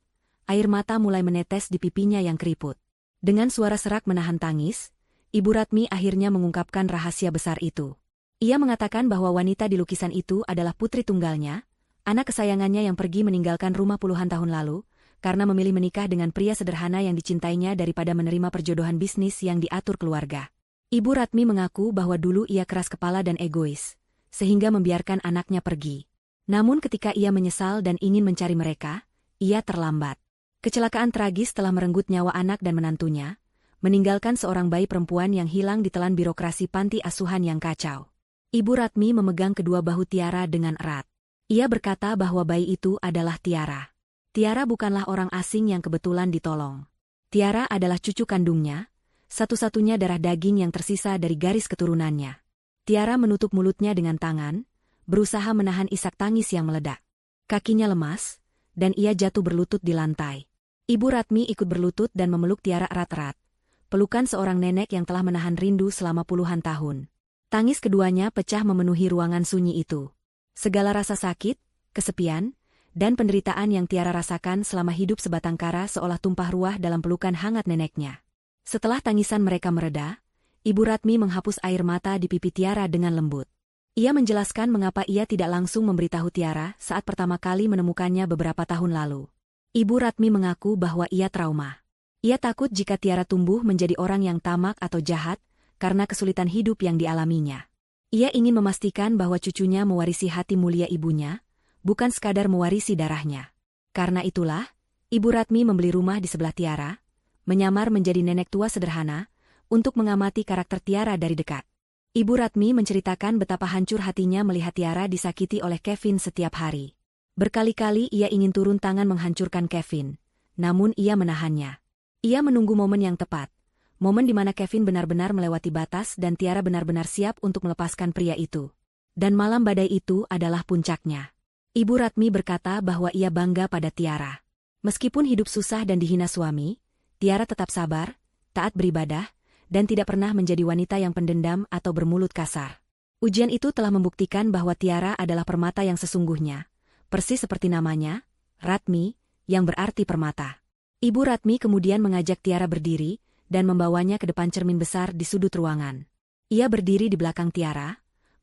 air mata mulai menetes di pipinya yang keriput. Dengan suara serak menahan tangis, Ibu Ratmi akhirnya mengungkapkan rahasia besar itu. Ia mengatakan bahwa wanita di lukisan itu adalah putri tunggalnya, anak kesayangannya yang pergi meninggalkan rumah puluhan tahun lalu, karena memilih menikah dengan pria sederhana yang dicintainya daripada menerima perjodohan bisnis yang diatur keluarga. Ibu Ratmi mengaku bahwa dulu ia keras kepala dan egois, sehingga membiarkan anaknya pergi. Namun ketika ia menyesal dan ingin mencari mereka, ia terlambat. Kecelakaan tragis telah merenggut nyawa anak dan menantunya, meninggalkan seorang bayi perempuan yang hilang di telan birokrasi panti asuhan yang kacau. Ibu Ratmi memegang kedua bahu Tiara dengan erat. Ia berkata bahwa bayi itu adalah Tiara. Tiara bukanlah orang asing yang kebetulan ditolong. Tiara adalah cucu kandungnya, satu-satunya darah daging yang tersisa dari garis keturunannya. Tiara menutup mulutnya dengan tangan, berusaha menahan isak tangis yang meledak. Kakinya lemas, dan ia jatuh berlutut di lantai. Ibu Ratmi ikut berlutut dan memeluk Tiara erat-erat. Pelukan seorang nenek yang telah menahan rindu selama puluhan tahun. Tangis keduanya pecah memenuhi ruangan sunyi itu. Segala rasa sakit, kesepian, dan penderitaan yang Tiara rasakan selama hidup sebatang kara seolah tumpah ruah dalam pelukan hangat neneknya. Setelah tangisan mereka mereda, Ibu Ratmi menghapus air mata di pipi Tiara dengan lembut. Ia menjelaskan mengapa ia tidak langsung memberitahu Tiara saat pertama kali menemukannya beberapa tahun lalu. Ibu Ratmi mengaku bahwa ia trauma. Ia takut jika Tiara tumbuh menjadi orang yang tamak atau jahat, karena kesulitan hidup yang dialaminya. Ia ingin memastikan bahwa cucunya mewarisi hati mulia ibunya, bukan sekadar mewarisi darahnya. Karena itulah, Ibu Ratmi membeli rumah di sebelah Tiara, menyamar menjadi nenek tua sederhana, untuk mengamati karakter Tiara dari dekat. Ibu Ratmi menceritakan betapa hancur hatinya melihat Tiara disakiti oleh Kevin setiap hari. Berkali-kali ia ingin turun tangan menghancurkan Kevin, namun ia menahannya. Ia menunggu momen yang tepat, momen di mana Kevin benar-benar melewati batas dan Tiara benar-benar siap untuk melepaskan pria itu. Dan malam badai itu adalah puncaknya. Ibu Ratmi berkata bahwa ia bangga pada Tiara. Meskipun hidup susah dan dihina suami, Tiara tetap sabar, taat beribadah, dan tidak pernah menjadi wanita yang pendendam atau bermulut kasar. Ujian itu telah membuktikan bahwa Tiara adalah permata yang sesungguhnya, persis seperti namanya, Ratmi, yang berarti permata. Ibu Ratmi kemudian mengajak Tiara berdiri dan membawanya ke depan cermin besar di sudut ruangan. Ia berdiri di belakang Tiara,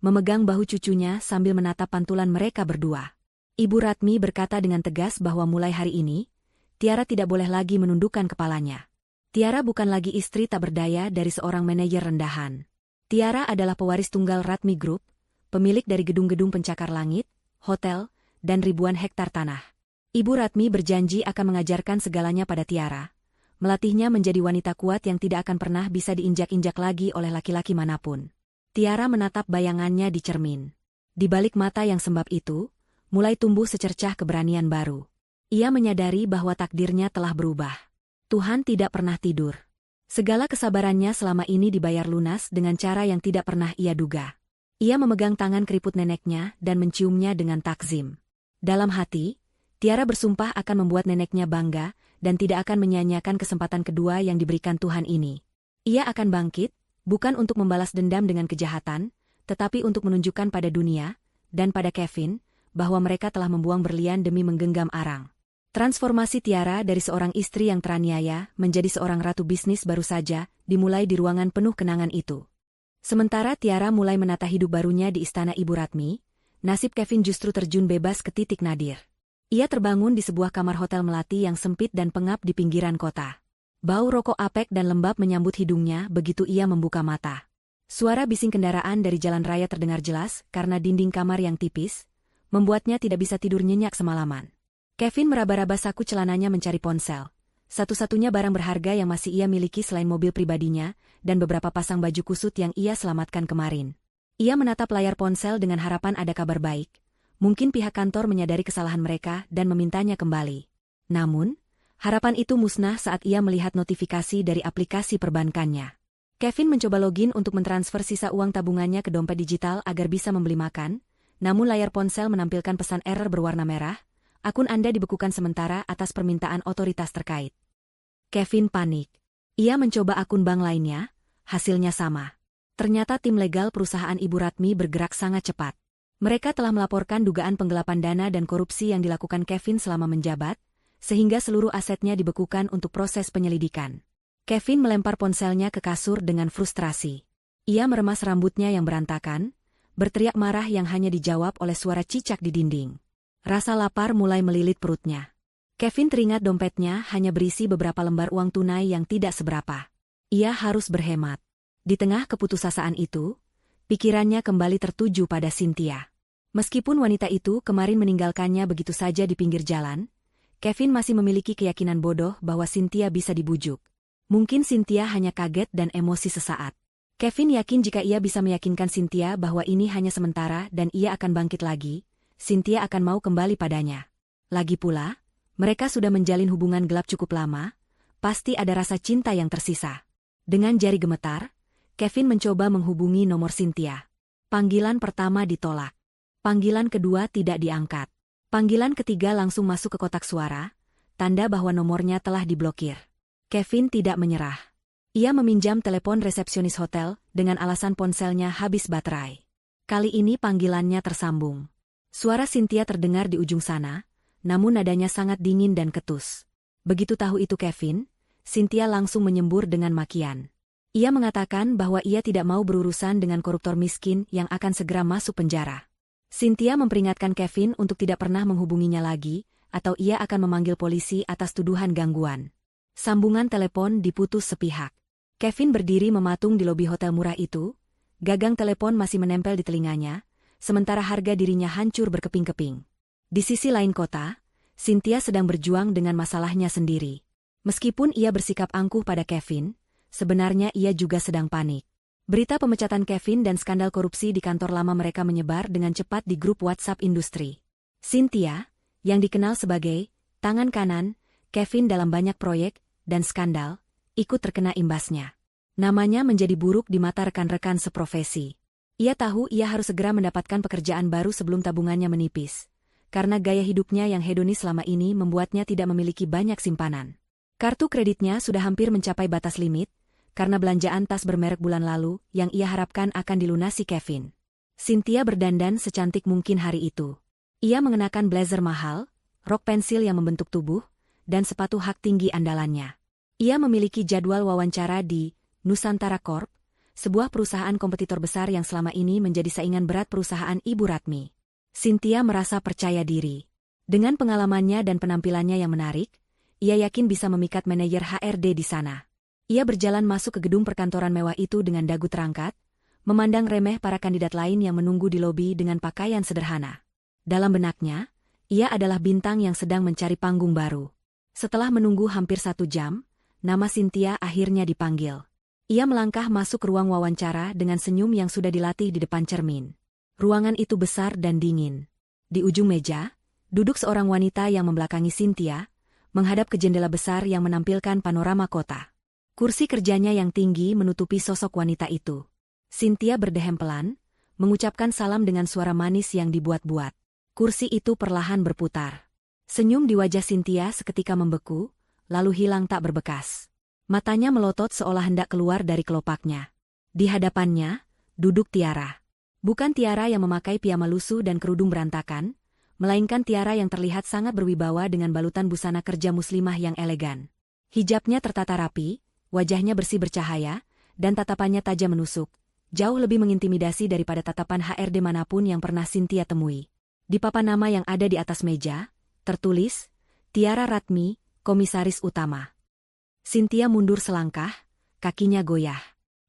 memegang bahu cucunya sambil menatap pantulan mereka berdua. Ibu Ratmi berkata dengan tegas bahwa mulai hari ini, Tiara tidak boleh lagi menundukkan kepalanya. Tiara bukan lagi istri tak berdaya dari seorang manajer rendahan. Tiara adalah pewaris tunggal Ratmi Group, pemilik dari gedung-gedung pencakar langit, hotel, dan ribuan hektar tanah. Ibu Ratmi berjanji akan mengajarkan segalanya pada Tiara, melatihnya menjadi wanita kuat yang tidak akan pernah bisa diinjak-injak lagi oleh laki-laki manapun. Tiara menatap bayangannya di cermin. Di balik mata yang sembab itu, mulai tumbuh secercah keberanian baru. Ia menyadari bahwa takdirnya telah berubah. Tuhan tidak pernah tidur. Segala kesabarannya selama ini dibayar lunas dengan cara yang tidak pernah ia duga. Ia memegang tangan keriput neneknya dan menciumnya dengan takzim. Dalam hati, Tiara bersumpah akan membuat neneknya bangga dan tidak akan menyia-nyiakan kesempatan kedua yang diberikan Tuhan ini. Ia akan bangkit, bukan untuk membalas dendam dengan kejahatan, tetapi untuk menunjukkan pada dunia, dan pada Kevin, bahwa mereka telah membuang berlian demi menggenggam arang. Transformasi Tiara dari seorang istri yang teraniaya menjadi seorang ratu bisnis baru saja dimulai di ruangan penuh kenangan itu. Sementara Tiara mulai menata hidup barunya di istana Ibu Ratmi, nasib Kevin justru terjun bebas ke titik nadir. Ia terbangun di sebuah kamar hotel melati yang sempit dan pengap di pinggiran kota. Bau rokok apek dan lembab menyambut hidungnya begitu ia membuka mata. Suara bising kendaraan dari jalan raya terdengar jelas karena dinding kamar yang tipis, membuatnya tidak bisa tidur nyenyak semalaman. Kevin meraba-raba saku celananya mencari ponsel, satu-satunya barang berharga yang masih ia miliki selain mobil pribadinya dan beberapa pasang baju kusut yang ia selamatkan kemarin. Ia menatap layar ponsel dengan harapan ada kabar baik. Mungkin pihak kantor menyadari kesalahan mereka dan memintanya kembali. Namun, harapan itu musnah saat ia melihat notifikasi dari aplikasi perbankannya. Kevin mencoba login untuk mentransfer sisa uang tabungannya ke dompet digital agar bisa membeli makan, namun layar ponsel menampilkan pesan error berwarna merah, akun Anda dibekukan sementara atas permintaan otoritas terkait. Kevin panik. Ia mencoba akun bank lainnya, hasilnya sama. Ternyata tim legal perusahaan Ibu Ratmi bergerak sangat cepat. Mereka telah melaporkan dugaan penggelapan dana dan korupsi yang dilakukan Kevin selama menjabat, sehingga seluruh asetnya dibekukan untuk proses penyelidikan. Kevin melempar ponselnya ke kasur dengan frustrasi. Ia meremas rambutnya yang berantakan, berteriak marah yang hanya dijawab oleh suara cicak di dinding. Rasa lapar mulai melilit perutnya. Kevin teringat dompetnya hanya berisi beberapa lembar uang tunai yang tidak seberapa. Ia harus berhemat. Di tengah keputusasaan itu, pikirannya kembali tertuju pada Cynthia. Meskipun wanita itu kemarin meninggalkannya begitu saja di pinggir jalan, Kevin masih memiliki keyakinan bodoh bahwa Cynthia bisa dibujuk. Mungkin Cynthia hanya kaget dan emosi sesaat. Kevin yakin jika ia bisa meyakinkan Cynthia bahwa ini hanya sementara dan ia akan bangkit lagi, Cynthia akan mau kembali padanya. Lagi pula, mereka sudah menjalin hubungan gelap cukup lama, pasti ada rasa cinta yang tersisa. Dengan jari gemetar, Kevin mencoba menghubungi nomor Cynthia. Panggilan pertama ditolak. Panggilan kedua tidak diangkat. Panggilan ketiga langsung masuk ke kotak suara, tanda bahwa nomornya telah diblokir. Kevin tidak menyerah. Ia meminjam telepon resepsionis hotel dengan alasan ponselnya habis baterai. Kali ini panggilannya tersambung. Suara Cynthia terdengar di ujung sana, namun nadanya sangat dingin dan ketus. Begitu tahu itu Kevin, Cynthia langsung menyembur dengan makian. Ia mengatakan bahwa ia tidak mau berurusan dengan koruptor miskin yang akan segera masuk penjara. Cynthia memperingatkan Kevin untuk tidak pernah menghubunginya lagi, atau ia akan memanggil polisi atas tuduhan gangguan. Sambungan telepon diputus sepihak. Kevin berdiri mematung di lobi hotel murah itu, gagang telepon masih menempel di telinganya, sementara harga dirinya hancur berkeping-keping. Di sisi lain kota, Cynthia sedang berjuang dengan masalahnya sendiri. Meskipun ia bersikap angkuh pada Kevin, sebenarnya ia juga sedang panik. Berita pemecatan Kevin dan skandal korupsi di kantor lama mereka menyebar dengan cepat di grup WhatsApp industri. Cynthia, yang dikenal sebagai tangan kanan Kevin dalam banyak proyek dan skandal, ikut terkena imbasnya. Namanya menjadi buruk di mata rekan-rekan seprofesi. Ia tahu ia harus segera mendapatkan pekerjaan baru sebelum tabungannya menipis, karena gaya hidupnya yang hedonis selama ini membuatnya tidak memiliki banyak simpanan. Kartu kreditnya sudah hampir mencapai batas limit, karena belanjaan tas bermerek bulan lalu yang ia harapkan akan dilunasi Kevin. Cynthia berdandan secantik mungkin hari itu. Ia mengenakan blazer mahal, rok pensil yang membentuk tubuh, dan sepatu hak tinggi andalannya. Ia memiliki jadwal wawancara di Nusantara Corp, sebuah perusahaan kompetitor besar yang selama ini menjadi saingan berat perusahaan Ibu Ratmi. Cynthia merasa percaya diri. Dengan pengalamannya dan penampilannya yang menarik, ia yakin bisa memikat manajer HRD di sana. Ia berjalan masuk ke gedung perkantoran mewah itu dengan dagu terangkat, memandang remeh para kandidat lain yang menunggu di lobi dengan pakaian sederhana. Dalam benaknya, ia adalah bintang yang sedang mencari panggung baru. Setelah menunggu hampir 1 jam, nama Cynthia akhirnya dipanggil. Ia melangkah masuk ke ruang wawancara dengan senyum yang sudah dilatih di depan cermin. Ruangan itu besar dan dingin. Di ujung meja, duduk seorang wanita yang membelakangi Cynthia, menghadap ke jendela besar yang menampilkan panorama kota. Kursi kerjanya yang tinggi menutupi sosok wanita itu. Cynthia berdehem pelan, mengucapkan salam dengan suara manis yang dibuat-buat. Kursi itu perlahan berputar. Senyum di wajah Cynthia seketika membeku, lalu hilang tak berbekas. Matanya melotot seolah hendak keluar dari kelopaknya. Di hadapannya, duduk Tiara. Bukan Tiara yang memakai piyama lusuh dan kerudung berantakan, melainkan Tiara yang terlihat sangat berwibawa dengan balutan busana kerja muslimah yang elegan. Hijabnya tertata rapi, wajahnya bersih bercahaya, dan tatapannya tajam menusuk, jauh lebih mengintimidasi daripada tatapan HRD manapun yang pernah Cynthia temui. Di papan nama yang ada di atas meja, tertulis, Tiara Ratmi, Komisaris Utama. Cynthia mundur selangkah, kakinya goyah.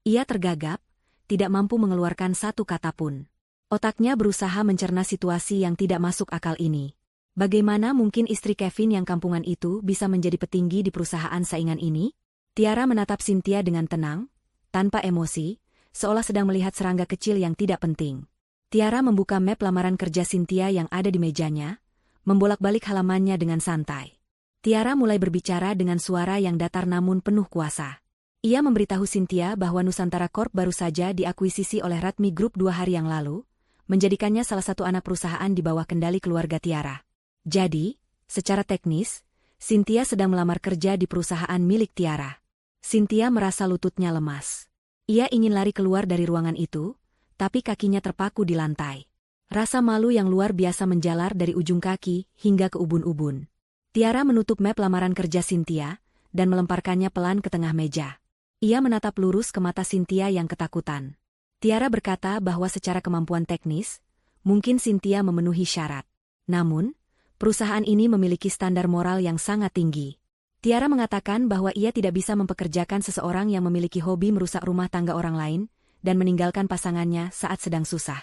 Ia tergagap, tidak mampu mengeluarkan satu kata pun. Otaknya berusaha mencerna situasi yang tidak masuk akal ini. Bagaimana mungkin istri Kevin yang kampungan itu bisa menjadi petinggi di perusahaan saingan ini? Tiara menatap Cynthia dengan tenang, tanpa emosi, seolah sedang melihat serangga kecil yang tidak penting. Tiara membuka map lamaran kerja Cynthia yang ada di mejanya, membolak-balik halamannya dengan santai. Tiara mulai berbicara dengan suara yang datar namun penuh kuasa. Ia memberitahu Cynthia bahwa Nusantara Corp baru saja diakuisisi oleh Ratmi Group 2 hari yang lalu, menjadikannya salah satu anak perusahaan di bawah kendali keluarga Tiara. Jadi, secara teknis, Cynthia sedang melamar kerja di perusahaan milik Tiara. Cynthia merasa lututnya lemas. Ia ingin lari keluar dari ruangan itu, tapi kakinya terpaku di lantai. Rasa malu yang luar biasa menjalar dari ujung kaki hingga ke ubun-ubun. Tiara menutup map lamaran kerja Cynthia dan melemparkannya pelan ke tengah meja. Ia menatap lurus ke mata Cynthia yang ketakutan. Tiara berkata bahwa secara kemampuan teknis, mungkin Cynthia memenuhi syarat. Namun, perusahaan ini memiliki standar moral yang sangat tinggi. Tiara mengatakan bahwa ia tidak bisa mempekerjakan seseorang yang memiliki hobi merusak rumah tangga orang lain dan meninggalkan pasangannya saat sedang susah.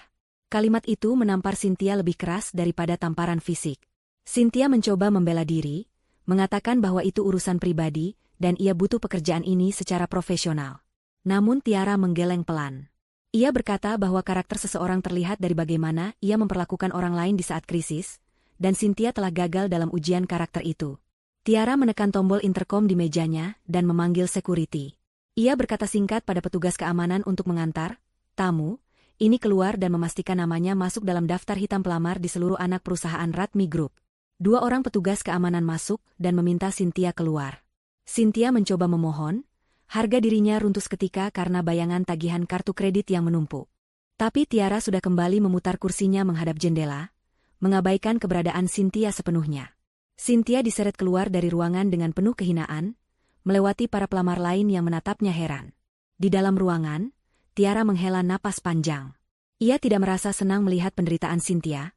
Kalimat itu menampar Cynthia lebih keras daripada tamparan fisik. Cynthia mencoba membela diri, mengatakan bahwa itu urusan pribadi dan ia butuh pekerjaan ini secara profesional. Namun Tiara menggeleng pelan. Ia berkata bahwa karakter seseorang terlihat dari bagaimana ia memperlakukan orang lain di saat krisis, dan Cynthia telah gagal dalam ujian karakter itu. Tiara menekan tombol intercom di mejanya dan memanggil security. Ia berkata singkat pada petugas keamanan untuk mengantar tamu ini keluar dan memastikan namanya masuk dalam daftar hitam pelamar di seluruh anak perusahaan Ratmi Group. 2 orang petugas keamanan masuk dan meminta Cynthia keluar. Cynthia mencoba memohon, harga dirinya runtuh seketika karena bayangan tagihan kartu kredit yang menumpuk. Tapi Tiara sudah kembali memutar kursinya menghadap jendela, mengabaikan keberadaan Cynthia sepenuhnya. Cynthia diseret keluar dari ruangan dengan penuh kehinaan, melewati para pelamar lain yang menatapnya heran. Di dalam ruangan, Tiara menghela napas panjang. Ia tidak merasa senang melihat penderitaan Cynthia,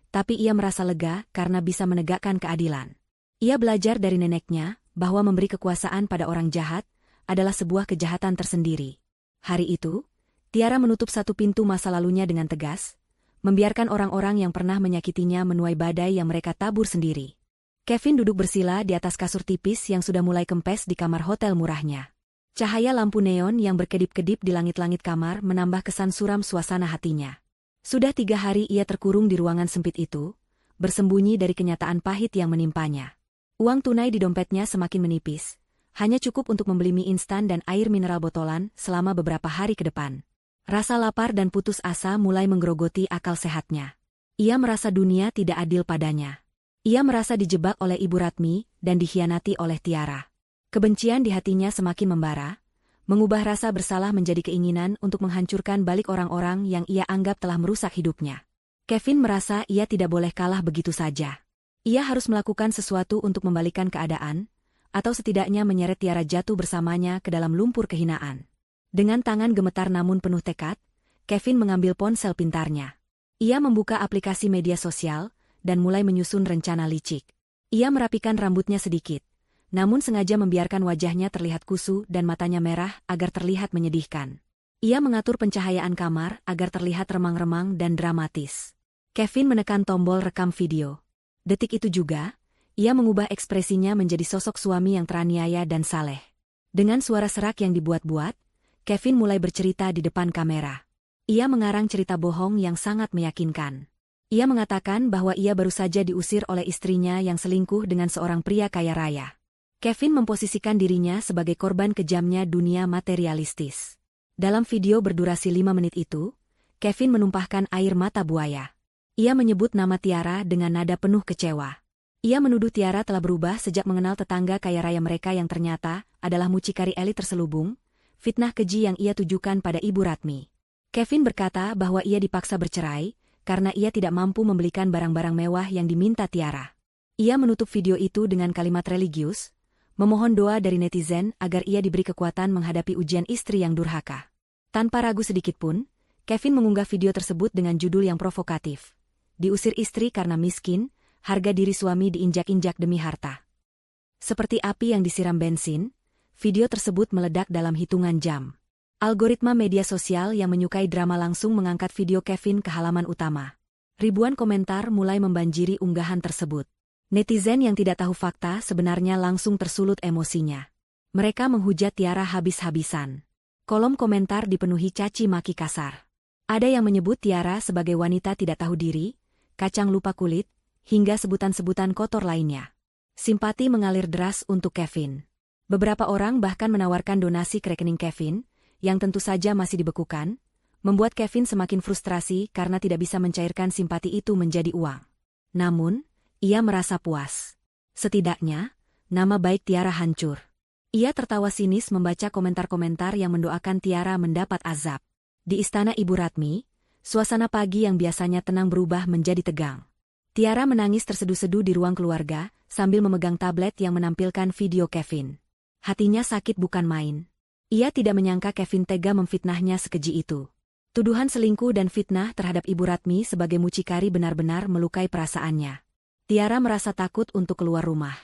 tapi ia merasa lega karena bisa menegakkan keadilan. Ia belajar dari neneknya bahwa memberi kekuasaan pada orang jahat adalah sebuah kejahatan tersendiri. Hari itu, Tiara menutup satu pintu masa lalunya dengan tegas, membiarkan orang-orang yang pernah menyakitinya menuai badai yang mereka tabur sendiri. Kevin duduk bersila di atas kasur tipis yang sudah mulai kempes di kamar hotel murahnya. Cahaya lampu neon yang berkedip-kedip di langit-langit kamar menambah kesan suram suasana hatinya. Sudah 3 hari ia terkurung di ruangan sempit itu, bersembunyi dari kenyataan pahit yang menimpanya. Uang tunai di dompetnya semakin menipis, hanya cukup untuk membeli mie instan dan air mineral botolan selama beberapa hari ke depan. Rasa lapar dan putus asa mulai menggerogoti akal sehatnya. Ia merasa dunia tidak adil padanya. Ia merasa dijebak oleh Ibu Ratmi dan dikhianati oleh Tiara. Kebencian di hatinya semakin membara, mengubah rasa bersalah menjadi keinginan untuk menghancurkan balik orang-orang yang ia anggap telah merusak hidupnya. Kevin merasa ia tidak boleh kalah begitu saja. Ia harus melakukan sesuatu untuk membalikan keadaan, atau setidaknya menyeret Tiara jatuh bersamanya ke dalam lumpur kehinaan. Dengan tangan gemetar namun penuh tekad, Kevin mengambil ponsel pintarnya. Ia membuka aplikasi media sosial dan mulai menyusun rencana licik. Ia merapikan rambutnya sedikit, namun sengaja membiarkan wajahnya terlihat kusu dan matanya merah agar terlihat menyedihkan. Ia mengatur pencahayaan kamar agar terlihat remang-remang dan dramatis. Kevin menekan tombol rekam video. Detik itu juga, ia mengubah ekspresinya menjadi sosok suami yang teraniaya dan saleh. Dengan suara serak yang dibuat-buat, Kevin mulai bercerita di depan kamera. Ia mengarang cerita bohong yang sangat meyakinkan. Ia mengatakan bahwa ia baru saja diusir oleh istrinya yang selingkuh dengan seorang pria kaya raya. Kevin memposisikan dirinya sebagai korban kejamnya dunia materialistis. Dalam video berdurasi 5 menit itu, Kevin menumpahkan air mata buaya. Ia menyebut nama Tiara dengan nada penuh kecewa. Ia menuduh Tiara telah berubah sejak mengenal tetangga kaya raya mereka yang ternyata adalah mucikari elit terselubung, fitnah keji yang ia tujukan pada Ibu Ratmi. Kevin berkata bahwa ia dipaksa bercerai karena ia tidak mampu membelikan barang-barang mewah yang diminta Tiara. Ia menutup video itu dengan kalimat religius, memohon doa dari netizen agar ia diberi kekuatan menghadapi ujian istri yang durhaka. Tanpa ragu sedikitpun, Kevin mengunggah video tersebut dengan judul yang provokatif. Diusir istri karena miskin, harga diri suami diinjak-injak demi harta. Seperti api yang disiram bensin, video tersebut meledak dalam hitungan jam. Algoritma media sosial yang menyukai drama langsung mengangkat video Kevin ke halaman utama. Ribuan komentar mulai membanjiri unggahan tersebut. Netizen yang tidak tahu fakta sebenarnya langsung tersulut emosinya. Mereka menghujat Tiara habis-habisan. Kolom komentar dipenuhi caci maki kasar. Ada yang menyebut Tiara sebagai wanita tidak tahu diri, kacang lupa kulit, hingga sebutan-sebutan kotor lainnya. Simpati mengalir deras untuk Kevin. Beberapa orang bahkan menawarkan donasi ke rekening Kevin, yang tentu saja masih dibekukan, membuat Kevin semakin frustrasi karena tidak bisa mencairkan simpati itu menjadi uang. Namun, ia merasa puas. Setidaknya, nama baik Tiara hancur. Ia tertawa sinis membaca komentar-komentar yang mendoakan Tiara mendapat azab. Di istana Ibu Ratmi, suasana pagi yang biasanya tenang berubah menjadi tegang. Tiara menangis terseduh-seduh di ruang keluarga, sambil memegang tablet yang menampilkan video Kevin. Hatinya sakit bukan main. Ia tidak menyangka Kevin tega memfitnahnya sekeji itu. Tuduhan selingkuh dan fitnah terhadap Ibu Ratmi sebagai mucikari benar-benar melukai perasaannya. Tiara merasa takut untuk keluar rumah.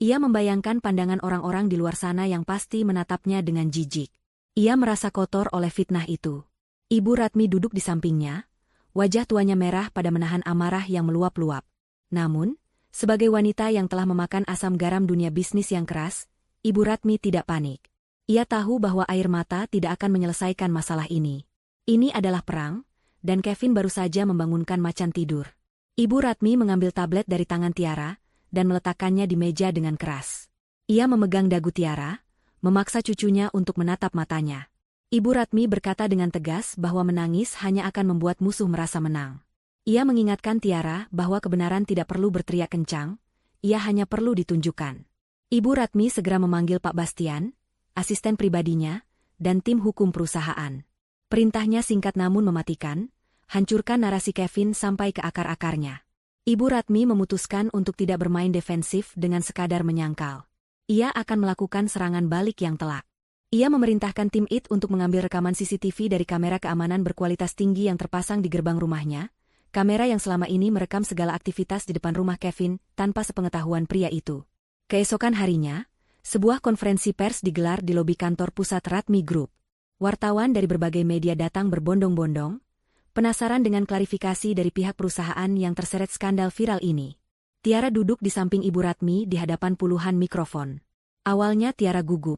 Ia membayangkan pandangan orang-orang di luar sana yang pasti menatapnya dengan jijik. Ia merasa kotor oleh fitnah itu. Ibu Ratmi duduk di sampingnya, wajah tuanya merah pada menahan amarah yang meluap-luap. Namun, sebagai wanita yang telah memakan asam garam dunia bisnis yang keras, Ibu Ratmi tidak panik. Ia tahu bahwa air mata tidak akan menyelesaikan masalah ini. Ini adalah perang, dan Kevin baru saja membangunkan macan tidur. Ibu Ratmi mengambil tablet dari tangan Tiara, dan meletakkannya di meja dengan keras. Ia memegang dagu Tiara, memaksa cucunya untuk menatap matanya. Ibu Ratmi berkata dengan tegas bahwa menangis hanya akan membuat musuh merasa menang. Ia mengingatkan Tiara bahwa kebenaran tidak perlu berteriak kencang, ia hanya perlu ditunjukkan. Ibu Ratmi segera memanggil Pak Bastian, asisten pribadinya, dan tim hukum perusahaan. Perintahnya singkat namun mematikan, hancurkan narasi Kevin sampai ke akar-akarnya. Ibu Ratmi memutuskan untuk tidak bermain defensif dengan sekadar menyangkal. Ia akan melakukan serangan balik yang telak. Ia memerintahkan tim IT untuk mengambil rekaman CCTV dari kamera keamanan berkualitas tinggi yang terpasang di gerbang rumahnya, kamera yang selama ini merekam segala aktivitas di depan rumah Kevin tanpa sepengetahuan pria itu. Keesokan harinya, sebuah konferensi pers digelar di lobi kantor pusat Ratmi Group. Wartawan dari berbagai media datang berbondong-bondong, penasaran dengan klarifikasi dari pihak perusahaan yang terseret skandal viral ini. Tiara duduk di samping Ibu Ratmi di hadapan puluhan mikrofon. Awalnya Tiara gugup,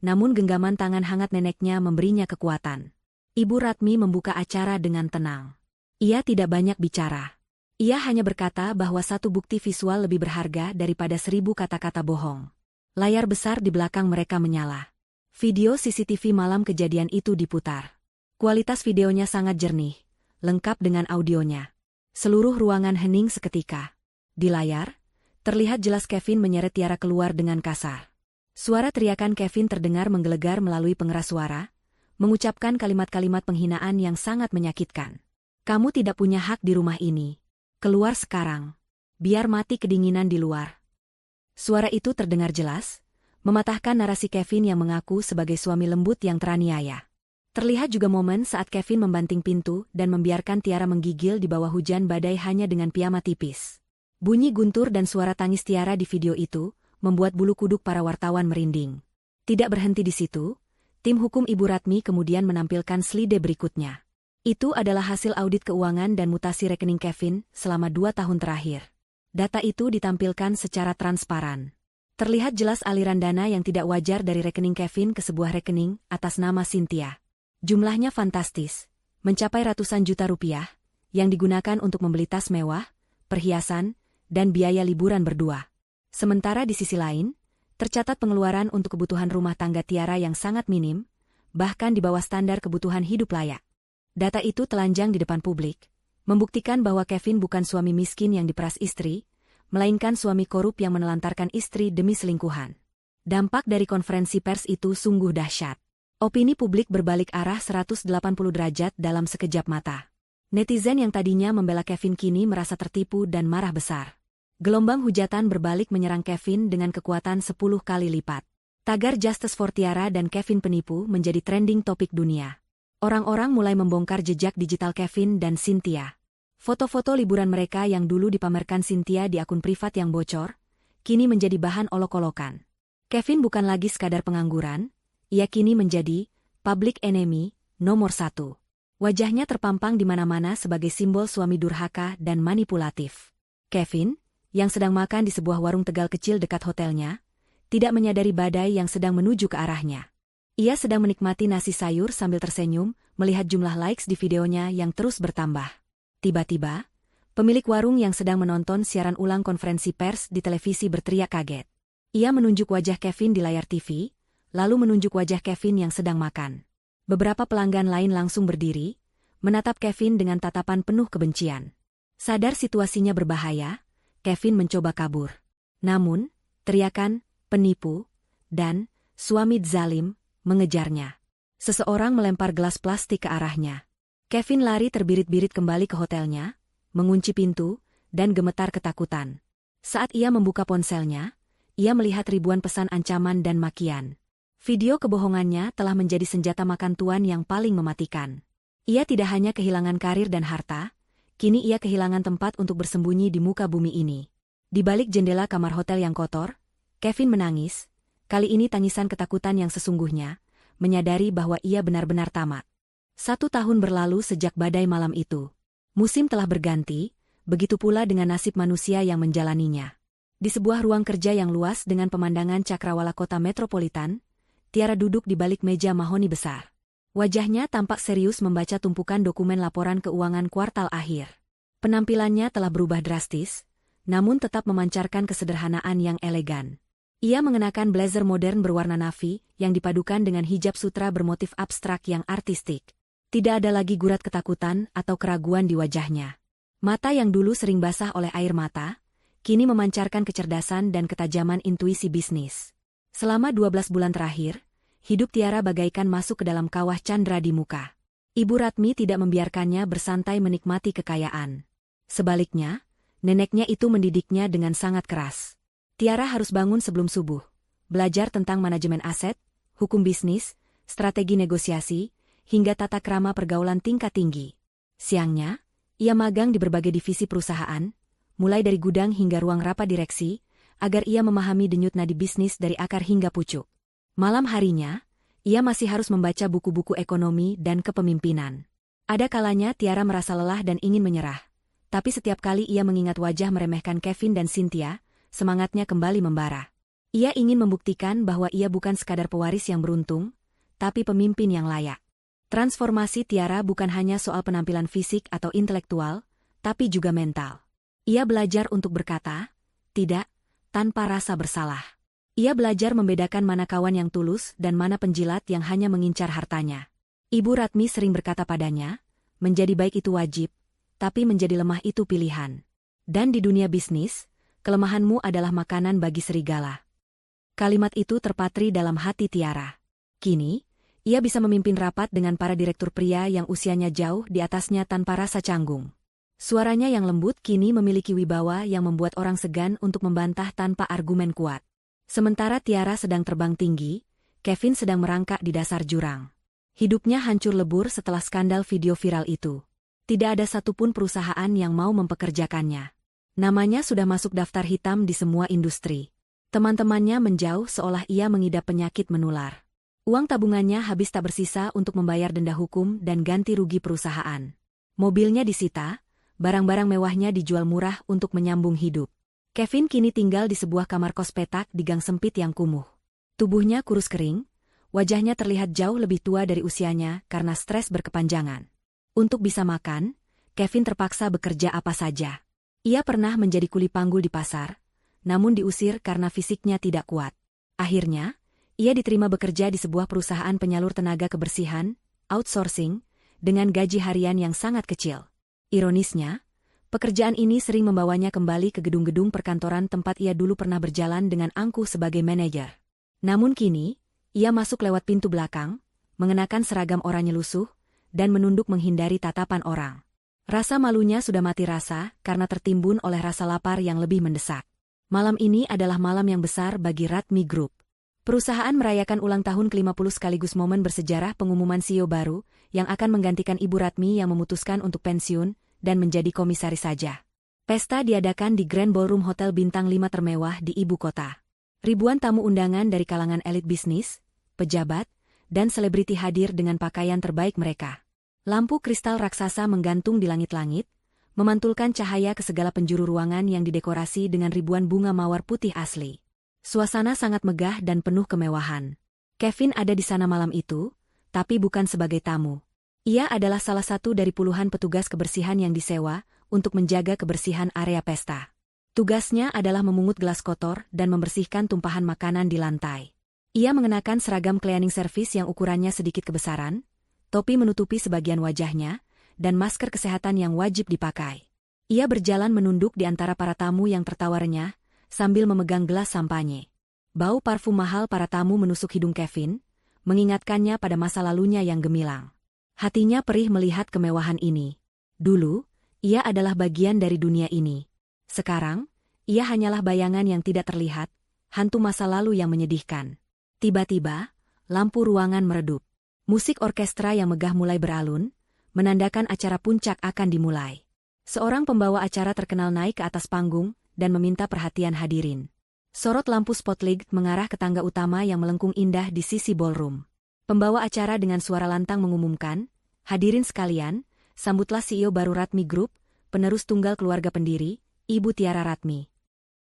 namun genggaman tangan hangat neneknya memberinya kekuatan. Ibu Ratmi membuka acara dengan tenang. Ia tidak banyak bicara. Ia hanya berkata bahwa satu bukti visual lebih berharga daripada 1000 kata-kata bohong. Layar besar di belakang mereka menyala. Video CCTV malam kejadian itu diputar. Kualitas videonya sangat jernih, lengkap dengan audionya. Seluruh ruangan hening seketika. Di layar, terlihat jelas Kevin menyeret Tiara keluar dengan kasar. Suara teriakan Kevin terdengar menggelegar melalui pengeras suara, mengucapkan kalimat-kalimat penghinaan yang sangat menyakitkan. Kamu tidak punya hak di rumah ini. Keluar sekarang. Biar mati kedinginan di luar. Suara itu terdengar jelas, mematahkan narasi Kevin yang mengaku sebagai suami lembut yang teraniaya. Terlihat juga momen saat Kevin membanting pintu dan membiarkan Tiara menggigil di bawah hujan badai hanya dengan piyama tipis. Bunyi guntur dan suara tangis Tiara di video itu membuat bulu kuduk para wartawan merinding. Tidak berhenti di situ, tim hukum Ibu Ratmi kemudian menampilkan slide berikutnya. Itu adalah hasil audit keuangan dan mutasi rekening Kevin selama 2 tahun terakhir. Data itu ditampilkan secara transparan. Terlihat jelas aliran dana yang tidak wajar dari rekening Kevin ke sebuah rekening atas nama Cynthia. Jumlahnya fantastis, mencapai ratusan juta rupiah, yang digunakan untuk membeli tas mewah, perhiasan, dan biaya liburan berdua. Sementara di sisi lain, tercatat pengeluaran untuk kebutuhan rumah tangga Tiara yang sangat minim, bahkan di bawah standar kebutuhan hidup layak. Data itu telanjang di depan publik, membuktikan bahwa Kevin bukan suami miskin yang diperas istri, melainkan suami korup yang menelantarkan istri demi selingkuhan. Dampak dari konferensi pers itu sungguh dahsyat. Opini publik berbalik arah 180 derajat dalam sekejap mata. Netizen yang tadinya membela Kevin kini merasa tertipu dan marah besar. Gelombang hujatan berbalik menyerang Kevin dengan kekuatan 10 kali lipat. Tagar Justice for Tiara dan Kevin penipu menjadi trending topik dunia. Orang-orang mulai membongkar jejak digital Kevin dan Cynthia. Foto-foto liburan mereka yang dulu dipamerkan Cynthia di akun privat yang bocor, kini menjadi bahan olok-olokan. Kevin bukan lagi sekadar pengangguran, ia kini menjadi public enemy nomor 1. Wajahnya terpampang di mana-mana sebagai simbol suami durhaka dan manipulatif. Kevin, yang sedang makan di sebuah warung Tegal kecil dekat hotelnya, tidak menyadari badai yang sedang menuju ke arahnya. Ia sedang menikmati nasi sayur sambil tersenyum, melihat jumlah likes di videonya yang terus bertambah. Tiba-tiba, pemilik warung yang sedang menonton siaran ulang konferensi pers di televisi berteriak kaget. Ia menunjuk wajah Kevin di layar TV, lalu menunjuk wajah Kevin yang sedang makan. Beberapa pelanggan lain langsung berdiri, menatap Kevin dengan tatapan penuh kebencian. Sadar situasinya berbahaya, Kevin mencoba kabur. Namun, teriakan, penipu, dan suami zalim mengejarnya. Seseorang melempar gelas plastik ke arahnya. Kevin lari terbirit-birit kembali ke hotelnya, mengunci pintu, dan gemetar ketakutan. Saat ia membuka ponselnya, ia melihat ribuan pesan ancaman dan makian. Video kebohongannya telah menjadi senjata makan tuan yang paling mematikan. Ia tidak hanya kehilangan karir dan harta, kini ia kehilangan tempat untuk bersembunyi di muka bumi ini. Di balik jendela kamar hotel yang kotor, Kevin menangis, kali ini tangisan ketakutan yang sesungguhnya, menyadari bahwa ia benar-benar tamat. 1 tahun berlalu sejak badai malam itu. Musim telah berganti, begitu pula dengan nasib manusia yang menjalaninya. Di sebuah ruang kerja yang luas dengan pemandangan cakrawala kota metropolitan, Tiara duduk di balik meja mahoni besar. Wajahnya tampak serius membaca tumpukan dokumen laporan keuangan kuartal akhir. Penampilannya telah berubah drastis, namun tetap memancarkan kesederhanaan yang elegan. Ia mengenakan blazer modern berwarna navy yang dipadukan dengan hijab sutra bermotif abstrak yang artistik. Tidak ada lagi gurat ketakutan atau keraguan di wajahnya. Mata yang dulu sering basah oleh air mata, kini memancarkan kecerdasan dan ketajaman intuisi bisnis. Selama 12 bulan terakhir, hidup Tiara bagaikan masuk ke dalam kawah candra di muka. Ibu Ratmi tidak membiarkannya bersantai menikmati kekayaan. Sebaliknya, neneknya itu mendidiknya dengan sangat keras. Tiara harus bangun sebelum subuh, belajar tentang manajemen aset, hukum bisnis, strategi negosiasi, hingga tata krama pergaulan tingkat tinggi. Siangnya, ia magang di berbagai divisi perusahaan, mulai dari gudang hingga ruang rapat direksi, agar ia memahami denyut nadi bisnis dari akar hingga pucuk. Malam harinya, ia masih harus membaca buku-buku ekonomi dan kepemimpinan. Ada kalanya Tiara merasa lelah dan ingin menyerah. Tapi setiap kali ia mengingat wajah meremehkan Kevin dan Cynthia, semangatnya kembali membara. Ia ingin membuktikan bahwa ia bukan sekadar pewaris yang beruntung, tapi pemimpin yang layak. Transformasi Tiara bukan hanya soal penampilan fisik atau intelektual, tapi juga mental. Ia belajar untuk berkata, tidak, tanpa rasa bersalah. Ia belajar membedakan mana kawan yang tulus dan mana penjilat yang hanya mengincar hartanya. Ibu Ratmi sering berkata padanya, menjadi baik itu wajib, tapi menjadi lemah itu pilihan. Dan di dunia bisnis, kelemahanmu adalah makanan bagi serigala. Kalimat itu terpatri dalam hati Tiara. Kini, ia bisa memimpin rapat dengan para direktur pria yang usianya jauh di atasnya tanpa rasa canggung. Suaranya yang lembut kini memiliki wibawa yang membuat orang segan untuk membantah tanpa argumen kuat. Sementara Tiara sedang terbang tinggi, Kevin sedang merangkak di dasar jurang. Hidupnya hancur lebur setelah skandal video viral itu. Tidak ada satupun perusahaan yang mau mempekerjakannya. Namanya sudah masuk daftar hitam di semua industri. Teman-temannya menjauh seolah ia mengidap penyakit menular. Uang tabungannya habis tak bersisa untuk membayar denda hukum dan ganti rugi perusahaan. Mobilnya disita, barang-barang mewahnya dijual murah untuk menyambung hidup. Kevin kini tinggal di sebuah kamar kos petak di gang sempit yang kumuh. Tubuhnya kurus kering, wajahnya terlihat jauh lebih tua dari usianya karena stres berkepanjangan. Untuk bisa makan, Kevin terpaksa bekerja apa saja. Ia pernah menjadi kuli panggul di pasar, namun diusir karena fisiknya tidak kuat. Akhirnya, ia diterima bekerja di sebuah perusahaan penyalur tenaga kebersihan, outsourcing, dengan gaji harian yang sangat kecil. Ironisnya, pekerjaan ini sering membawanya kembali ke gedung-gedung perkantoran tempat ia dulu pernah berjalan dengan angkuh sebagai manajer. Namun kini, ia masuk lewat pintu belakang, mengenakan seragam oranye lusuh, dan menunduk menghindari tatapan orang. Rasa malunya sudah mati rasa karena tertimbun oleh rasa lapar yang lebih mendesak. Malam ini adalah malam yang besar bagi Ratmi Group. Perusahaan merayakan ulang tahun ke-50 sekaligus momen bersejarah pengumuman CEO baru yang akan menggantikan Ibu Ratmi yang memutuskan untuk pensiun dan menjadi komisaris saja. Pesta diadakan di Grand Ballroom Hotel Bintang 5 termewah di ibu kota. Ribuan tamu undangan dari kalangan elit bisnis, pejabat, dan selebriti hadir dengan pakaian terbaik mereka. Lampu kristal raksasa menggantung di langit-langit, memantulkan cahaya ke segala penjuru ruangan yang didekorasi dengan ribuan bunga mawar putih asli. Suasana sangat megah dan penuh kemewahan. Kevin ada di sana malam itu, tapi bukan sebagai tamu. Ia adalah salah satu dari puluhan petugas kebersihan yang disewa untuk menjaga kebersihan area pesta. Tugasnya adalah memungut gelas kotor dan membersihkan tumpahan makanan di lantai. Ia mengenakan seragam cleaning service yang ukurannya sedikit kebesaran, topi menutupi sebagian wajahnya, dan masker kesehatan yang wajib dipakai. Ia berjalan menunduk di antara para tamu yang tertawa renyah, sambil memegang gelas sampanye. Bau parfum mahal para tamu menusuk hidung Kevin, mengingatkannya pada masa lalunya yang gemilang. Hatinya perih melihat kemewahan ini. Dulu, ia adalah bagian dari dunia ini. Sekarang, ia hanyalah bayangan yang tidak terlihat, hantu masa lalu yang menyedihkan. Tiba-tiba, lampu ruangan meredup. Musik orkestra yang megah mulai beralun, menandakan acara puncak akan dimulai. Seorang pembawa acara terkenal naik ke atas panggung dan meminta perhatian hadirin. Sorot lampu spotlight mengarah ke tangga utama yang melengkung indah di sisi ballroom. Pembawa acara dengan suara lantang mengumumkan, "Hadirin sekalian, sambutlah CEO baru Ratmi Group, penerus tunggal keluarga pendiri, Ibu Tiara Ratmi."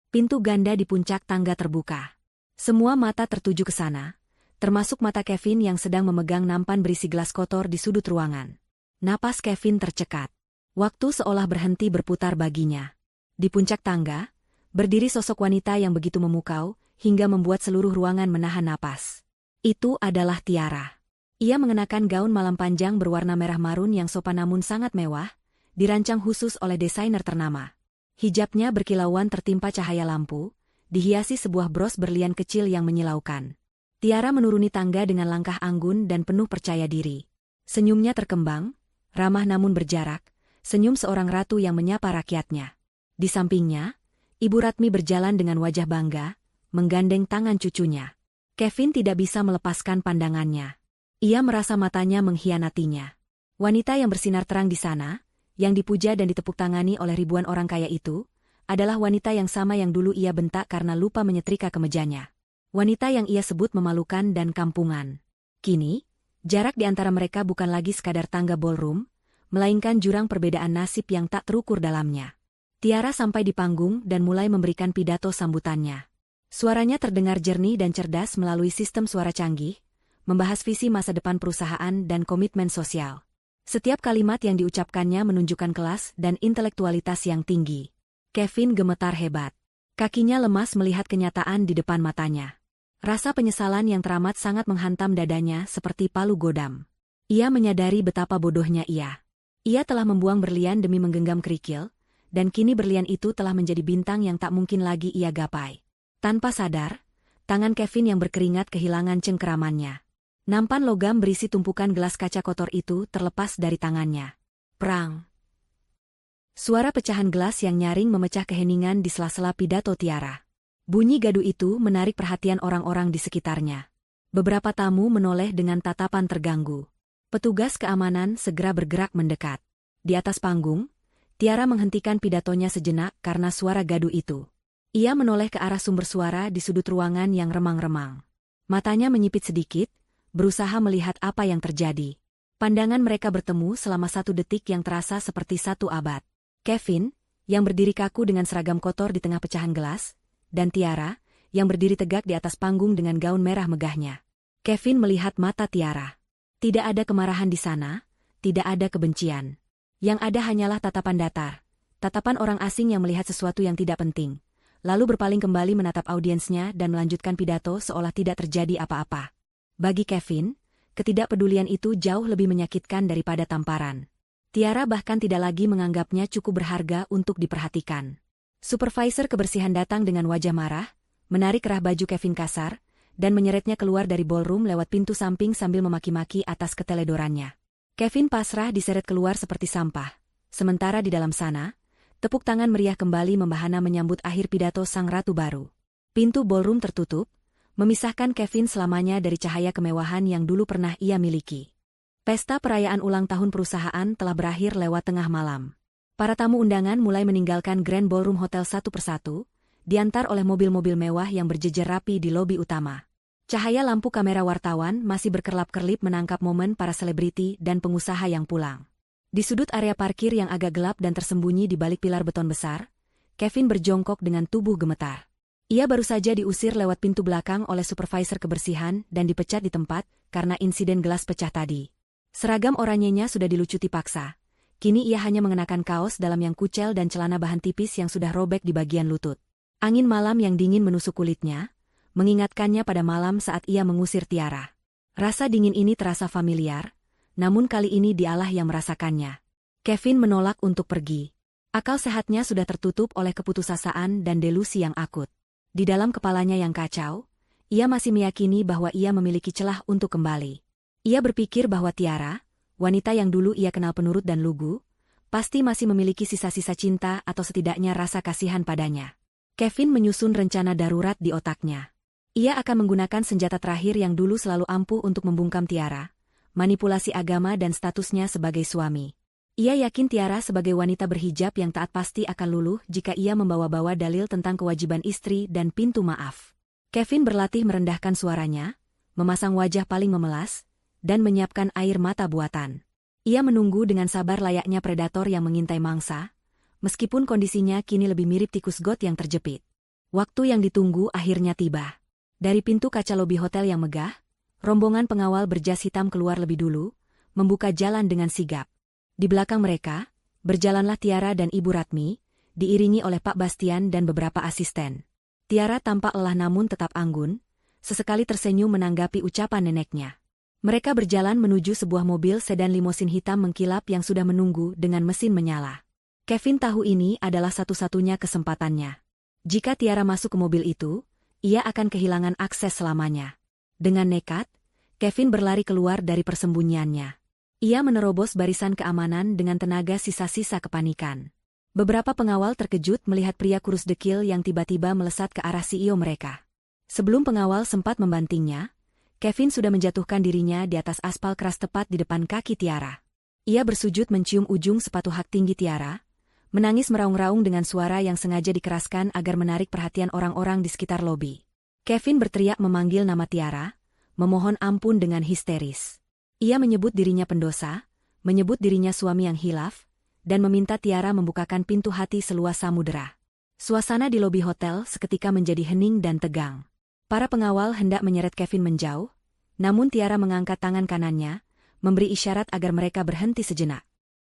Pintu ganda di puncak tangga terbuka. Semua mata tertuju ke sana, termasuk mata Kevin yang sedang memegang nampan berisi gelas kotor di sudut ruangan. Napas Kevin tercekat. Waktu seolah berhenti berputar baginya. Di puncak tangga, berdiri sosok wanita yang begitu memukau, hingga membuat seluruh ruangan menahan napas. Itu adalah Tiara. Ia mengenakan gaun malam panjang berwarna merah marun yang sopan namun sangat mewah, dirancang khusus oleh desainer ternama. Hijabnya berkilauan tertimpa cahaya lampu, dihiasi sebuah bros berlian kecil yang menyilaukan. Tiara menuruni tangga dengan langkah anggun dan penuh percaya diri. Senyumnya terkembang, ramah namun berjarak, senyum seorang ratu yang menyapa rakyatnya. Di sampingnya, Ibu Ratmi berjalan dengan wajah bangga, menggandeng tangan cucunya. Kevin tidak bisa melepaskan pandangannya. Ia merasa matanya mengkhianatinya. Wanita yang bersinar terang di sana, yang dipuja dan ditepuk tangani oleh ribuan orang kaya itu, adalah wanita yang sama yang dulu ia bentak karena lupa menyetrika kemejanya. Wanita yang ia sebut memalukan dan kampungan. Kini, jarak di antara mereka bukan lagi sekadar tangga ballroom, melainkan jurang perbedaan nasib yang tak terukur dalamnya. Tiara sampai di panggung dan mulai memberikan pidato sambutannya. Suaranya terdengar jernih dan cerdas melalui sistem suara canggih, membahas visi masa depan perusahaan dan komitmen sosial. Setiap kalimat yang diucapkannya menunjukkan kelas dan intelektualitas yang tinggi. Kevin gemetar hebat. Kakinya lemas melihat kenyataan di depan matanya. Rasa penyesalan yang teramat sangat menghantam dadanya seperti palu godam. Ia menyadari betapa bodohnya ia. Ia telah membuang berlian demi menggenggam kerikil, dan kini berlian itu telah menjadi bintang yang tak mungkin lagi ia gapai. Tanpa sadar, tangan Kevin yang berkeringat kehilangan cengkeramannya. Nampan logam berisi tumpukan gelas kaca kotor itu terlepas dari tangannya. Prang! Suara pecahan gelas yang nyaring memecah keheningan di sela-sela pidato Tiara. Bunyi gaduh itu menarik perhatian orang-orang di sekitarnya. Beberapa tamu menoleh dengan tatapan terganggu. Petugas keamanan segera bergerak mendekat. Di atas panggung, Tiara menghentikan pidatonya sejenak karena suara gaduh itu. Ia menoleh ke arah sumber suara di sudut ruangan yang remang-remang. Matanya menyipit sedikit, berusaha melihat apa yang terjadi. Pandangan mereka bertemu selama 1 detik yang terasa seperti 1 abad. Kevin, yang berdiri kaku dengan seragam kotor di tengah pecahan gelas, dan Tiara, yang berdiri tegak di atas panggung dengan gaun merah megahnya. Kevin melihat mata Tiara. Tidak ada kemarahan di sana, tidak ada kebencian. Yang ada hanyalah tatapan datar. Tatapan orang asing yang melihat sesuatu yang tidak penting, lalu berpaling kembali menatap audiensnya dan melanjutkan pidato seolah tidak terjadi apa-apa. Bagi Kevin, ketidakpedulian itu jauh lebih menyakitkan daripada tamparan. Tiara bahkan tidak lagi menganggapnya cukup berharga untuk diperhatikan. Supervisor kebersihan datang dengan wajah marah, menarik kerah baju Kevin kasar, dan menyeretnya keluar dari ballroom lewat pintu samping sambil memaki-maki atas keteledorannya. Kevin pasrah diseret keluar seperti sampah. Sementara di dalam sana, tepuk tangan meriah kembali membahana menyambut akhir pidato sang ratu baru. Pintu ballroom tertutup, memisahkan Kevin selamanya dari cahaya kemewahan yang dulu pernah ia miliki. Pesta perayaan ulang tahun perusahaan telah berakhir lewat tengah malam. Para tamu undangan mulai meninggalkan Grand Ballroom Hotel satu persatu, diantar oleh mobil-mobil mewah yang berjejer rapi di lobi utama. Cahaya lampu kamera wartawan masih berkerlap-kerlip menangkap momen para selebriti dan pengusaha yang pulang. Di sudut area parkir yang agak gelap dan tersembunyi di balik pilar beton besar, Kevin berjongkok dengan tubuh gemetar. Ia baru saja diusir lewat pintu belakang oleh supervisor kebersihan dan dipecat di tempat karena insiden gelas pecah tadi. Seragam oranyenya sudah dilucuti paksa. Kini ia hanya mengenakan kaos dalam yang kucel dan celana bahan tipis yang sudah robek di bagian lutut. Angin malam yang dingin menusuk kulitnya, mengingatkannya pada malam saat ia mengusir Tiara. Rasa dingin ini terasa familiar, namun kali ini dialah yang merasakannya. Kevin menolak untuk pergi. Akal sehatnya sudah tertutup oleh keputusasaan dan delusi yang akut. Di dalam kepalanya yang kacau, ia masih meyakini bahwa ia memiliki celah untuk kembali. Ia berpikir bahwa Tiara, wanita yang dulu ia kenal penurut dan lugu, pasti masih memiliki sisa-sisa cinta atau setidaknya rasa kasihan padanya. Kevin menyusun rencana darurat di otaknya. Ia akan menggunakan senjata terakhir yang dulu selalu ampuh untuk membungkam Tiara, manipulasi agama dan statusnya sebagai suami. Ia yakin Tiara sebagai wanita berhijab yang taat pasti akan luluh jika ia membawa-bawa dalil tentang kewajiban istri dan pintu maaf. Kevin berlatih merendahkan suaranya, memasang wajah paling memelas, dan menyiapkan air mata buatan. Ia menunggu dengan sabar layaknya predator yang mengintai mangsa, meskipun kondisinya kini lebih mirip tikus got yang terjepit. Waktu yang ditunggu akhirnya tiba. Dari pintu kaca lobi hotel yang megah, rombongan pengawal berjas hitam keluar lebih dulu, membuka jalan dengan sigap. Di belakang mereka, berjalanlah Tiara dan Ibu Ratmi, diiringi oleh Pak Bastian dan beberapa asisten. Tiara tampak lelah namun tetap anggun, sesekali tersenyum menanggapi ucapan neneknya. Mereka berjalan menuju sebuah mobil sedan limosin hitam mengkilap yang sudah menunggu dengan mesin menyala. Kevin tahu ini adalah satu-satunya kesempatannya. Jika Tiara masuk ke mobil itu, ia akan kehilangan akses selamanya. Dengan nekat, Kevin berlari keluar dari persembunyiannya. Ia menerobos barisan keamanan dengan tenaga sisa-sisa kepanikan. Beberapa pengawal terkejut melihat pria kurus dekil yang tiba-tiba melesat ke arah CEO mereka. Sebelum pengawal sempat membantingnya, Kevin sudah menjatuhkan dirinya di atas aspal keras tepat di depan kaki Tiara. Ia bersujud mencium ujung sepatu hak tinggi Tiara, menangis meraung-raung dengan suara yang sengaja dikeraskan agar menarik perhatian orang-orang di sekitar lobi. Kevin berteriak memanggil nama Tiara, memohon ampun dengan histeris. Ia menyebut dirinya pendosa, menyebut dirinya suami yang hilaf, dan meminta Tiara membukakan pintu hati seluas samudera. Suasana di lobi hotel seketika menjadi hening dan tegang. Para pengawal hendak menyeret Kevin menjauh, namun Tiara mengangkat tangan kanannya, memberi isyarat agar mereka berhenti sejenak.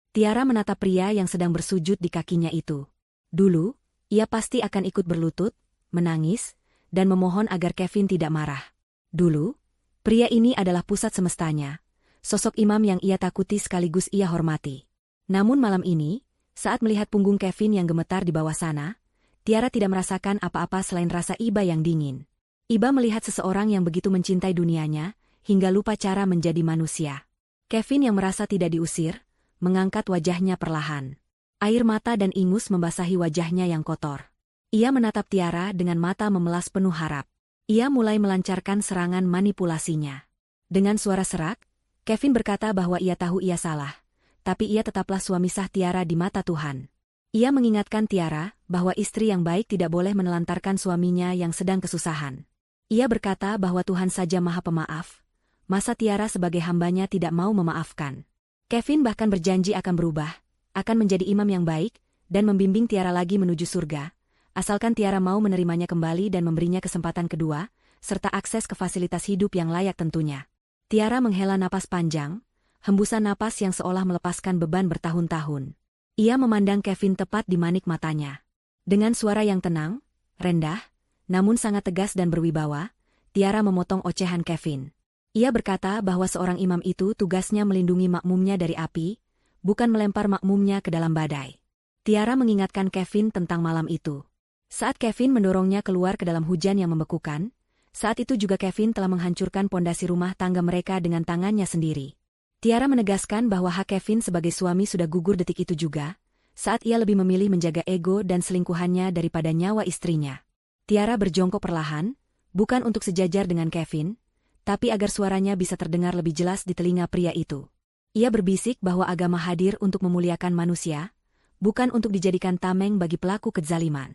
Tiara menatap pria yang sedang bersujud di kakinya itu. Dulu, ia pasti akan ikut berlutut, menangis, dan memohon agar Kevin tidak marah. Dulu, pria ini adalah pusat semestanya, sosok imam yang ia takuti sekaligus ia hormati. Namun malam ini, saat melihat punggung Kevin yang gemetar di bawah sana, Tiara tidak merasakan apa-apa selain rasa iba yang dingin. Iba melihat seseorang yang begitu mencintai dunianya, hingga lupa cara menjadi manusia. Kevin yang merasa tidak diusir, mengangkat wajahnya perlahan. Air mata dan ingus membasahi wajahnya yang kotor. Ia menatap Tiara dengan mata memelas penuh harap. Ia mulai melancarkan serangan manipulasinya. Dengan suara serak, Kevin berkata bahwa ia tahu ia salah, tapi ia tetaplah suami sah Tiara di mata Tuhan. Ia mengingatkan Tiara bahwa istri yang baik tidak boleh menelantarkan suaminya yang sedang kesusahan. Ia berkata bahwa Tuhan saja Maha Pemaaf, masa Tiara sebagai hambanya tidak mau memaafkan. Kevin bahkan berjanji akan berubah, akan menjadi imam yang baik, dan membimbing Tiara lagi menuju surga, asalkan Tiara mau menerimanya kembali dan memberinya kesempatan kedua, serta akses ke fasilitas hidup yang layak tentunya. Tiara menghela napas panjang, hembusan napas yang seolah melepaskan beban bertahun-tahun. Ia memandang Kevin tepat di manik matanya. Dengan suara yang tenang, rendah, namun sangat tegas dan berwibawa, Tiara memotong ocehan Kevin. Ia berkata bahwa seorang imam itu tugasnya melindungi makmumnya dari api, bukan melempar makmumnya ke dalam badai. Tiara mengingatkan Kevin tentang malam itu. Saat Kevin mendorongnya keluar ke dalam hujan yang membekukan, saat itu juga Kevin telah menghancurkan pondasi rumah tangga mereka dengan tangannya sendiri. Tiara menegaskan bahwa hak Kevin sebagai suami sudah gugur detik itu juga, saat ia lebih memilih menjaga ego dan selingkuhannya daripada nyawa istrinya. Tiara berjongkok perlahan, bukan untuk sejajar dengan Kevin, tapi agar suaranya bisa terdengar lebih jelas di telinga pria itu. Ia berbisik bahwa agama hadir untuk memuliakan manusia, bukan untuk dijadikan tameng bagi pelaku kezaliman.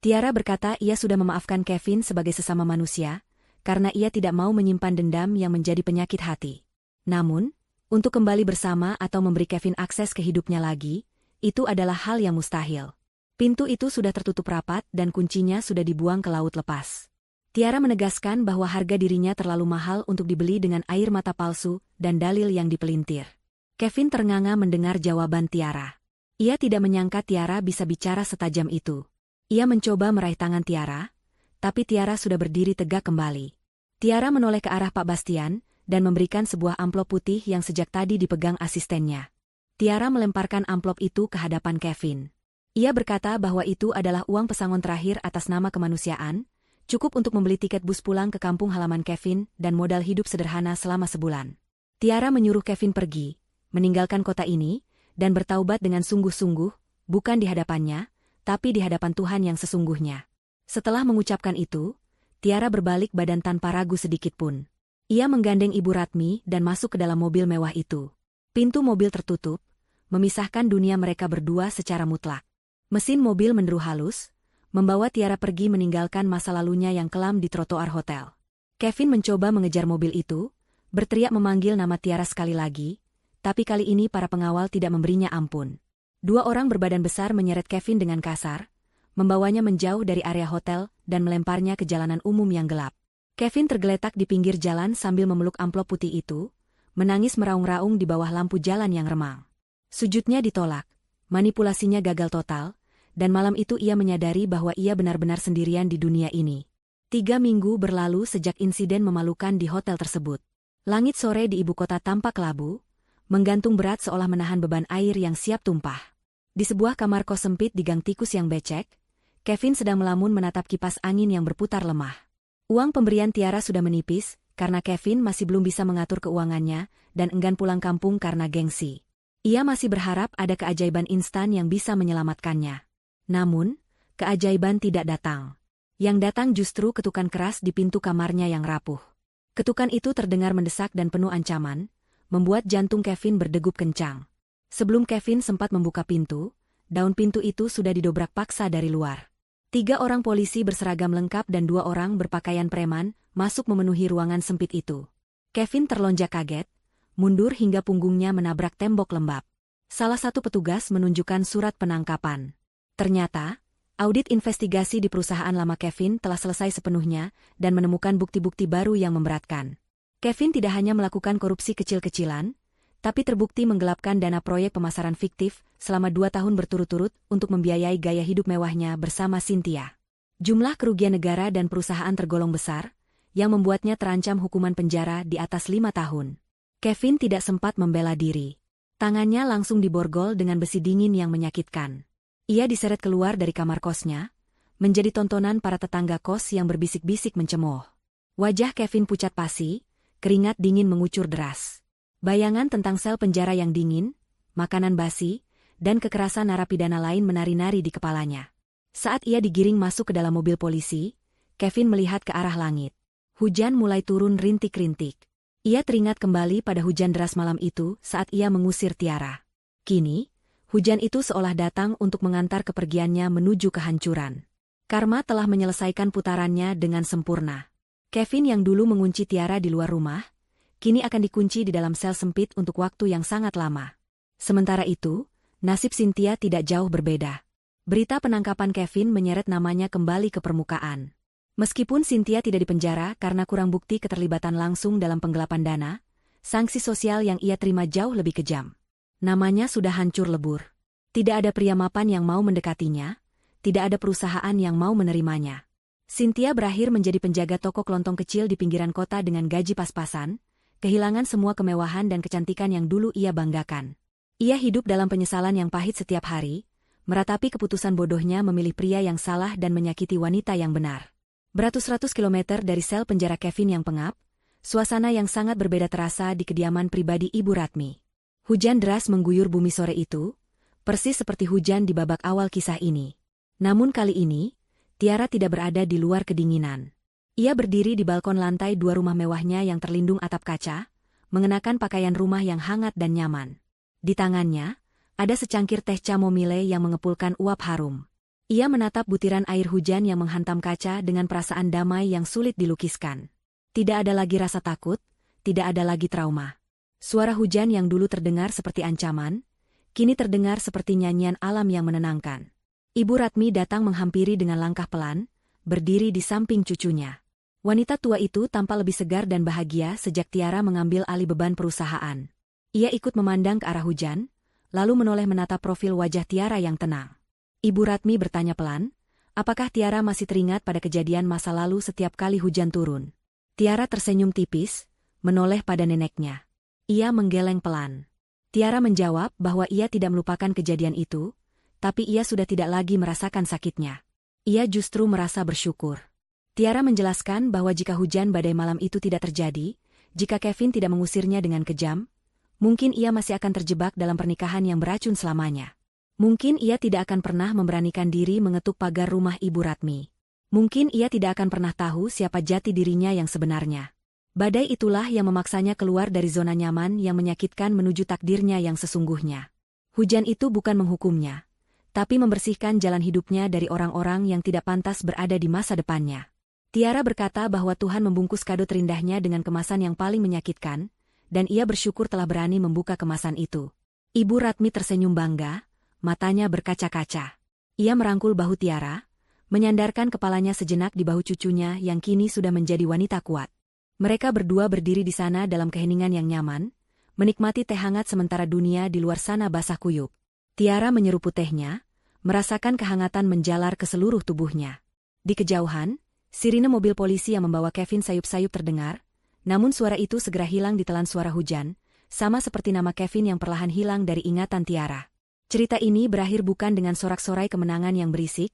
Tiara berkata ia sudah memaafkan Kevin sebagai sesama manusia, karena ia tidak mau menyimpan dendam yang menjadi penyakit hati. Namun, untuk kembali bersama atau memberi Kevin akses ke hidupnya lagi, itu adalah hal yang mustahil. Pintu itu sudah tertutup rapat dan kuncinya sudah dibuang ke laut lepas. Tiara menegaskan bahwa harga dirinya terlalu mahal untuk dibeli dengan air mata palsu dan dalil yang dipelintir. Kevin ternganga mendengar jawaban Tiara. Ia tidak menyangka Tiara bisa bicara setajam itu. Ia mencoba meraih tangan Tiara, tapi Tiara sudah berdiri tegak kembali. Tiara menoleh ke arah Pak Bastian dan memberikan sebuah amplop putih yang sejak tadi dipegang asistennya. Tiara melemparkan amplop itu ke hadapan Kevin. Ia berkata bahwa itu adalah uang pesangon terakhir atas nama kemanusiaan, cukup untuk membeli tiket bus pulang ke kampung halaman Kevin dan modal hidup sederhana selama sebulan. Tiara menyuruh Kevin pergi, meninggalkan kota ini, dan bertaubat dengan sungguh-sungguh, bukan di hadapannya, tapi di hadapan Tuhan yang sesungguhnya. Setelah mengucapkan itu, Tiara berbalik badan tanpa ragu sedikitpun. Ia menggandeng Ibu Ratmi dan masuk ke dalam mobil mewah itu. Pintu mobil tertutup, memisahkan dunia mereka berdua secara mutlak. Mesin mobil menderu halus, membawa Tiara pergi meninggalkan masa lalunya yang kelam di trotoar hotel. Kevin mencoba mengejar mobil itu, berteriak memanggil nama Tiara sekali lagi, tapi kali ini para pengawal tidak memberinya ampun. Dua orang berbadan besar menyeret Kevin dengan kasar, membawanya menjauh dari area hotel dan melemparnya ke jalanan umum yang gelap. Kevin tergeletak di pinggir jalan sambil memeluk amplop putih itu, menangis meraung-raung di bawah lampu jalan yang remang. Sujudnya ditolak, manipulasinya gagal total, dan malam itu ia menyadari bahwa ia benar-benar sendirian di dunia ini. 3 minggu berlalu sejak insiden memalukan di hotel tersebut. Langit sore di ibu kota tampak labu, menggantung berat seolah menahan beban air yang siap tumpah. Di sebuah kamar kos sempit di gang tikus yang becek, Kevin sedang melamun menatap kipas angin yang berputar lemah. Uang pemberian Tiara sudah menipis, karena Kevin masih belum bisa mengatur keuangannya, dan enggan pulang kampung karena gengsi. Ia masih berharap ada keajaiban instan yang bisa menyelamatkannya. Namun, keajaiban tidak datang. Yang datang justru ketukan keras di pintu kamarnya yang rapuh. Ketukan itu terdengar mendesak dan penuh ancaman, membuat jantung Kevin berdegup kencang. Sebelum Kevin sempat membuka pintu, daun pintu itu sudah didobrak paksa dari luar. 3 orang polisi berseragam lengkap dan 2 orang berpakaian preman masuk memenuhi ruangan sempit itu. Kevin terlonjak kaget, mundur hingga punggungnya menabrak tembok lembab. Salah satu petugas menunjukkan surat penangkapan. Ternyata, audit investigasi di perusahaan lama Kevin telah selesai sepenuhnya dan menemukan bukti-bukti baru yang memberatkan. Kevin tidak hanya melakukan korupsi kecil-kecilan, tapi terbukti menggelapkan dana proyek pemasaran fiktif selama 2 tahun berturut-turut untuk membiayai gaya hidup mewahnya bersama Cynthia. Jumlah kerugian negara dan perusahaan tergolong besar, yang membuatnya terancam hukuman penjara di atas 5 tahun. Kevin tidak sempat membela diri. Tangannya langsung diborgol dengan besi dingin yang menyakitkan. Ia diseret keluar dari kamar kosnya, menjadi tontonan para tetangga kos yang berbisik-bisik mencemooh. Wajah Kevin pucat pasi, keringat dingin mengucur deras. Bayangan tentang sel penjara yang dingin, makanan basi, dan kekerasan narapidana lain menari-nari di kepalanya. Saat ia digiring masuk ke dalam mobil polisi, Kevin melihat ke arah langit. Hujan mulai turun rintik-rintik. Ia teringat kembali pada hujan deras malam itu saat ia mengusir Tiara. Kini, hujan itu seolah datang untuk mengantar kepergiannya menuju kehancuran. Karma telah menyelesaikan putarannya dengan sempurna. Kevin yang dulu mengunci Tiara di luar rumah, kini akan dikunci di dalam sel sempit untuk waktu yang sangat lama. Sementara itu, nasib Cynthia tidak jauh berbeda. Berita penangkapan Kevin menyeret namanya kembali ke permukaan. Meskipun Cynthia tidak dipenjara karena kurang bukti keterlibatan langsung dalam penggelapan dana, sanksi sosial yang ia terima jauh lebih kejam. Namanya sudah hancur lebur. Tidak ada pria mapan yang mau mendekatinya, tidak ada perusahaan yang mau menerimanya. Cynthia berakhir menjadi penjaga toko kelontong kecil di pinggiran kota dengan gaji pas-pasan, kehilangan semua kemewahan dan kecantikan yang dulu ia banggakan. Ia hidup dalam penyesalan yang pahit setiap hari, meratapi keputusan bodohnya memilih pria yang salah dan menyakiti wanita yang benar. Beratus-ratus kilometer dari sel penjara Kevin yang pengap, suasana yang sangat berbeda terasa di kediaman pribadi Ibu Ratmi. Hujan deras mengguyur bumi sore itu, persis seperti hujan di babak awal kisah ini. Namun kali ini, Tiara tidak berada di luar kedinginan. Ia berdiri di balkon lantai 2 rumah mewahnya yang terlindung atap kaca, mengenakan pakaian rumah yang hangat dan nyaman. Di tangannya, ada secangkir teh chamomile yang mengepulkan uap harum. Ia menatap butiran air hujan yang menghantam kaca dengan perasaan damai yang sulit dilukiskan. Tidak ada lagi rasa takut, tidak ada lagi trauma. Suara hujan yang dulu terdengar seperti ancaman, kini terdengar seperti nyanyian alam yang menenangkan. Ibu Ratmi datang menghampiri dengan langkah pelan, berdiri di samping cucunya. Wanita tua itu tampak lebih segar dan bahagia sejak Tiara mengambil alih beban perusahaan. Ia ikut memandang ke arah hujan, lalu menoleh menatap profil wajah Tiara yang tenang. Ibu Ratmi bertanya pelan, apakah Tiara masih teringat pada kejadian masa lalu setiap kali hujan turun? Tiara tersenyum tipis, menoleh pada neneknya. Ia menggeleng pelan. Tiara menjawab bahwa ia tidak melupakan kejadian itu, tapi ia sudah tidak lagi merasakan sakitnya. Ia justru merasa bersyukur. Tiara menjelaskan bahwa jika hujan badai malam itu tidak terjadi, jika Kevin tidak mengusirnya dengan kejam, mungkin ia masih akan terjebak dalam pernikahan yang beracun selamanya. Mungkin ia tidak akan pernah memberanikan diri mengetuk pagar rumah Ibu Ratmi. Mungkin ia tidak akan pernah tahu siapa jati dirinya yang sebenarnya. Badai itulah yang memaksanya keluar dari zona nyaman yang menyakitkan menuju takdirnya yang sesungguhnya. Hujan itu bukan menghukumnya, tapi membersihkan jalan hidupnya dari orang-orang yang tidak pantas berada di masa depannya. Tiara berkata bahwa Tuhan membungkus kado terindahnya dengan kemasan yang paling menyakitkan, dan ia bersyukur telah berani membuka kemasan itu. Ibu Ratmi tersenyum bangga, matanya berkaca-kaca. Ia merangkul bahu Tiara, menyandarkan kepalanya sejenak di bahu cucunya yang kini sudah menjadi wanita kuat. Mereka berdua berdiri di sana dalam keheningan yang nyaman, menikmati teh hangat sementara dunia di luar sana basah kuyup. Tiara menyeruput tehnya, merasakan kehangatan menjalar ke seluruh tubuhnya. Di kejauhan, sirine mobil polisi yang membawa Kevin sayup-sayup terdengar, namun suara itu segera hilang ditelan suara hujan, sama seperti nama Kevin yang perlahan hilang dari ingatan Tiara. Cerita ini berakhir bukan dengan sorak-sorai kemenangan yang berisik,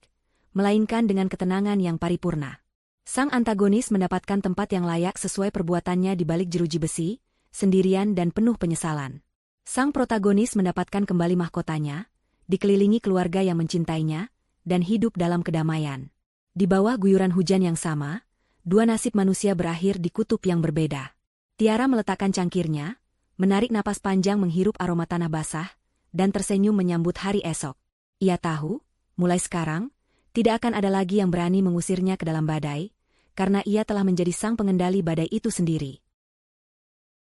melainkan dengan ketenangan yang paripurna. Sang antagonis mendapatkan tempat yang layak sesuai perbuatannya di balik jeruji besi, sendirian dan penuh penyesalan. Sang protagonis mendapatkan kembali mahkotanya, dikelilingi keluarga yang mencintainya, dan hidup dalam kedamaian. Di bawah guyuran hujan yang sama, dua nasib manusia berakhir di kutub yang berbeda. Tiara meletakkan cangkirnya, menarik napas panjang menghirup aroma tanah basah, dan tersenyum menyambut hari esok. Ia tahu, mulai sekarang, tidak akan ada lagi yang berani mengusirnya ke dalam badai, karena ia telah menjadi sang pengendali badai itu sendiri.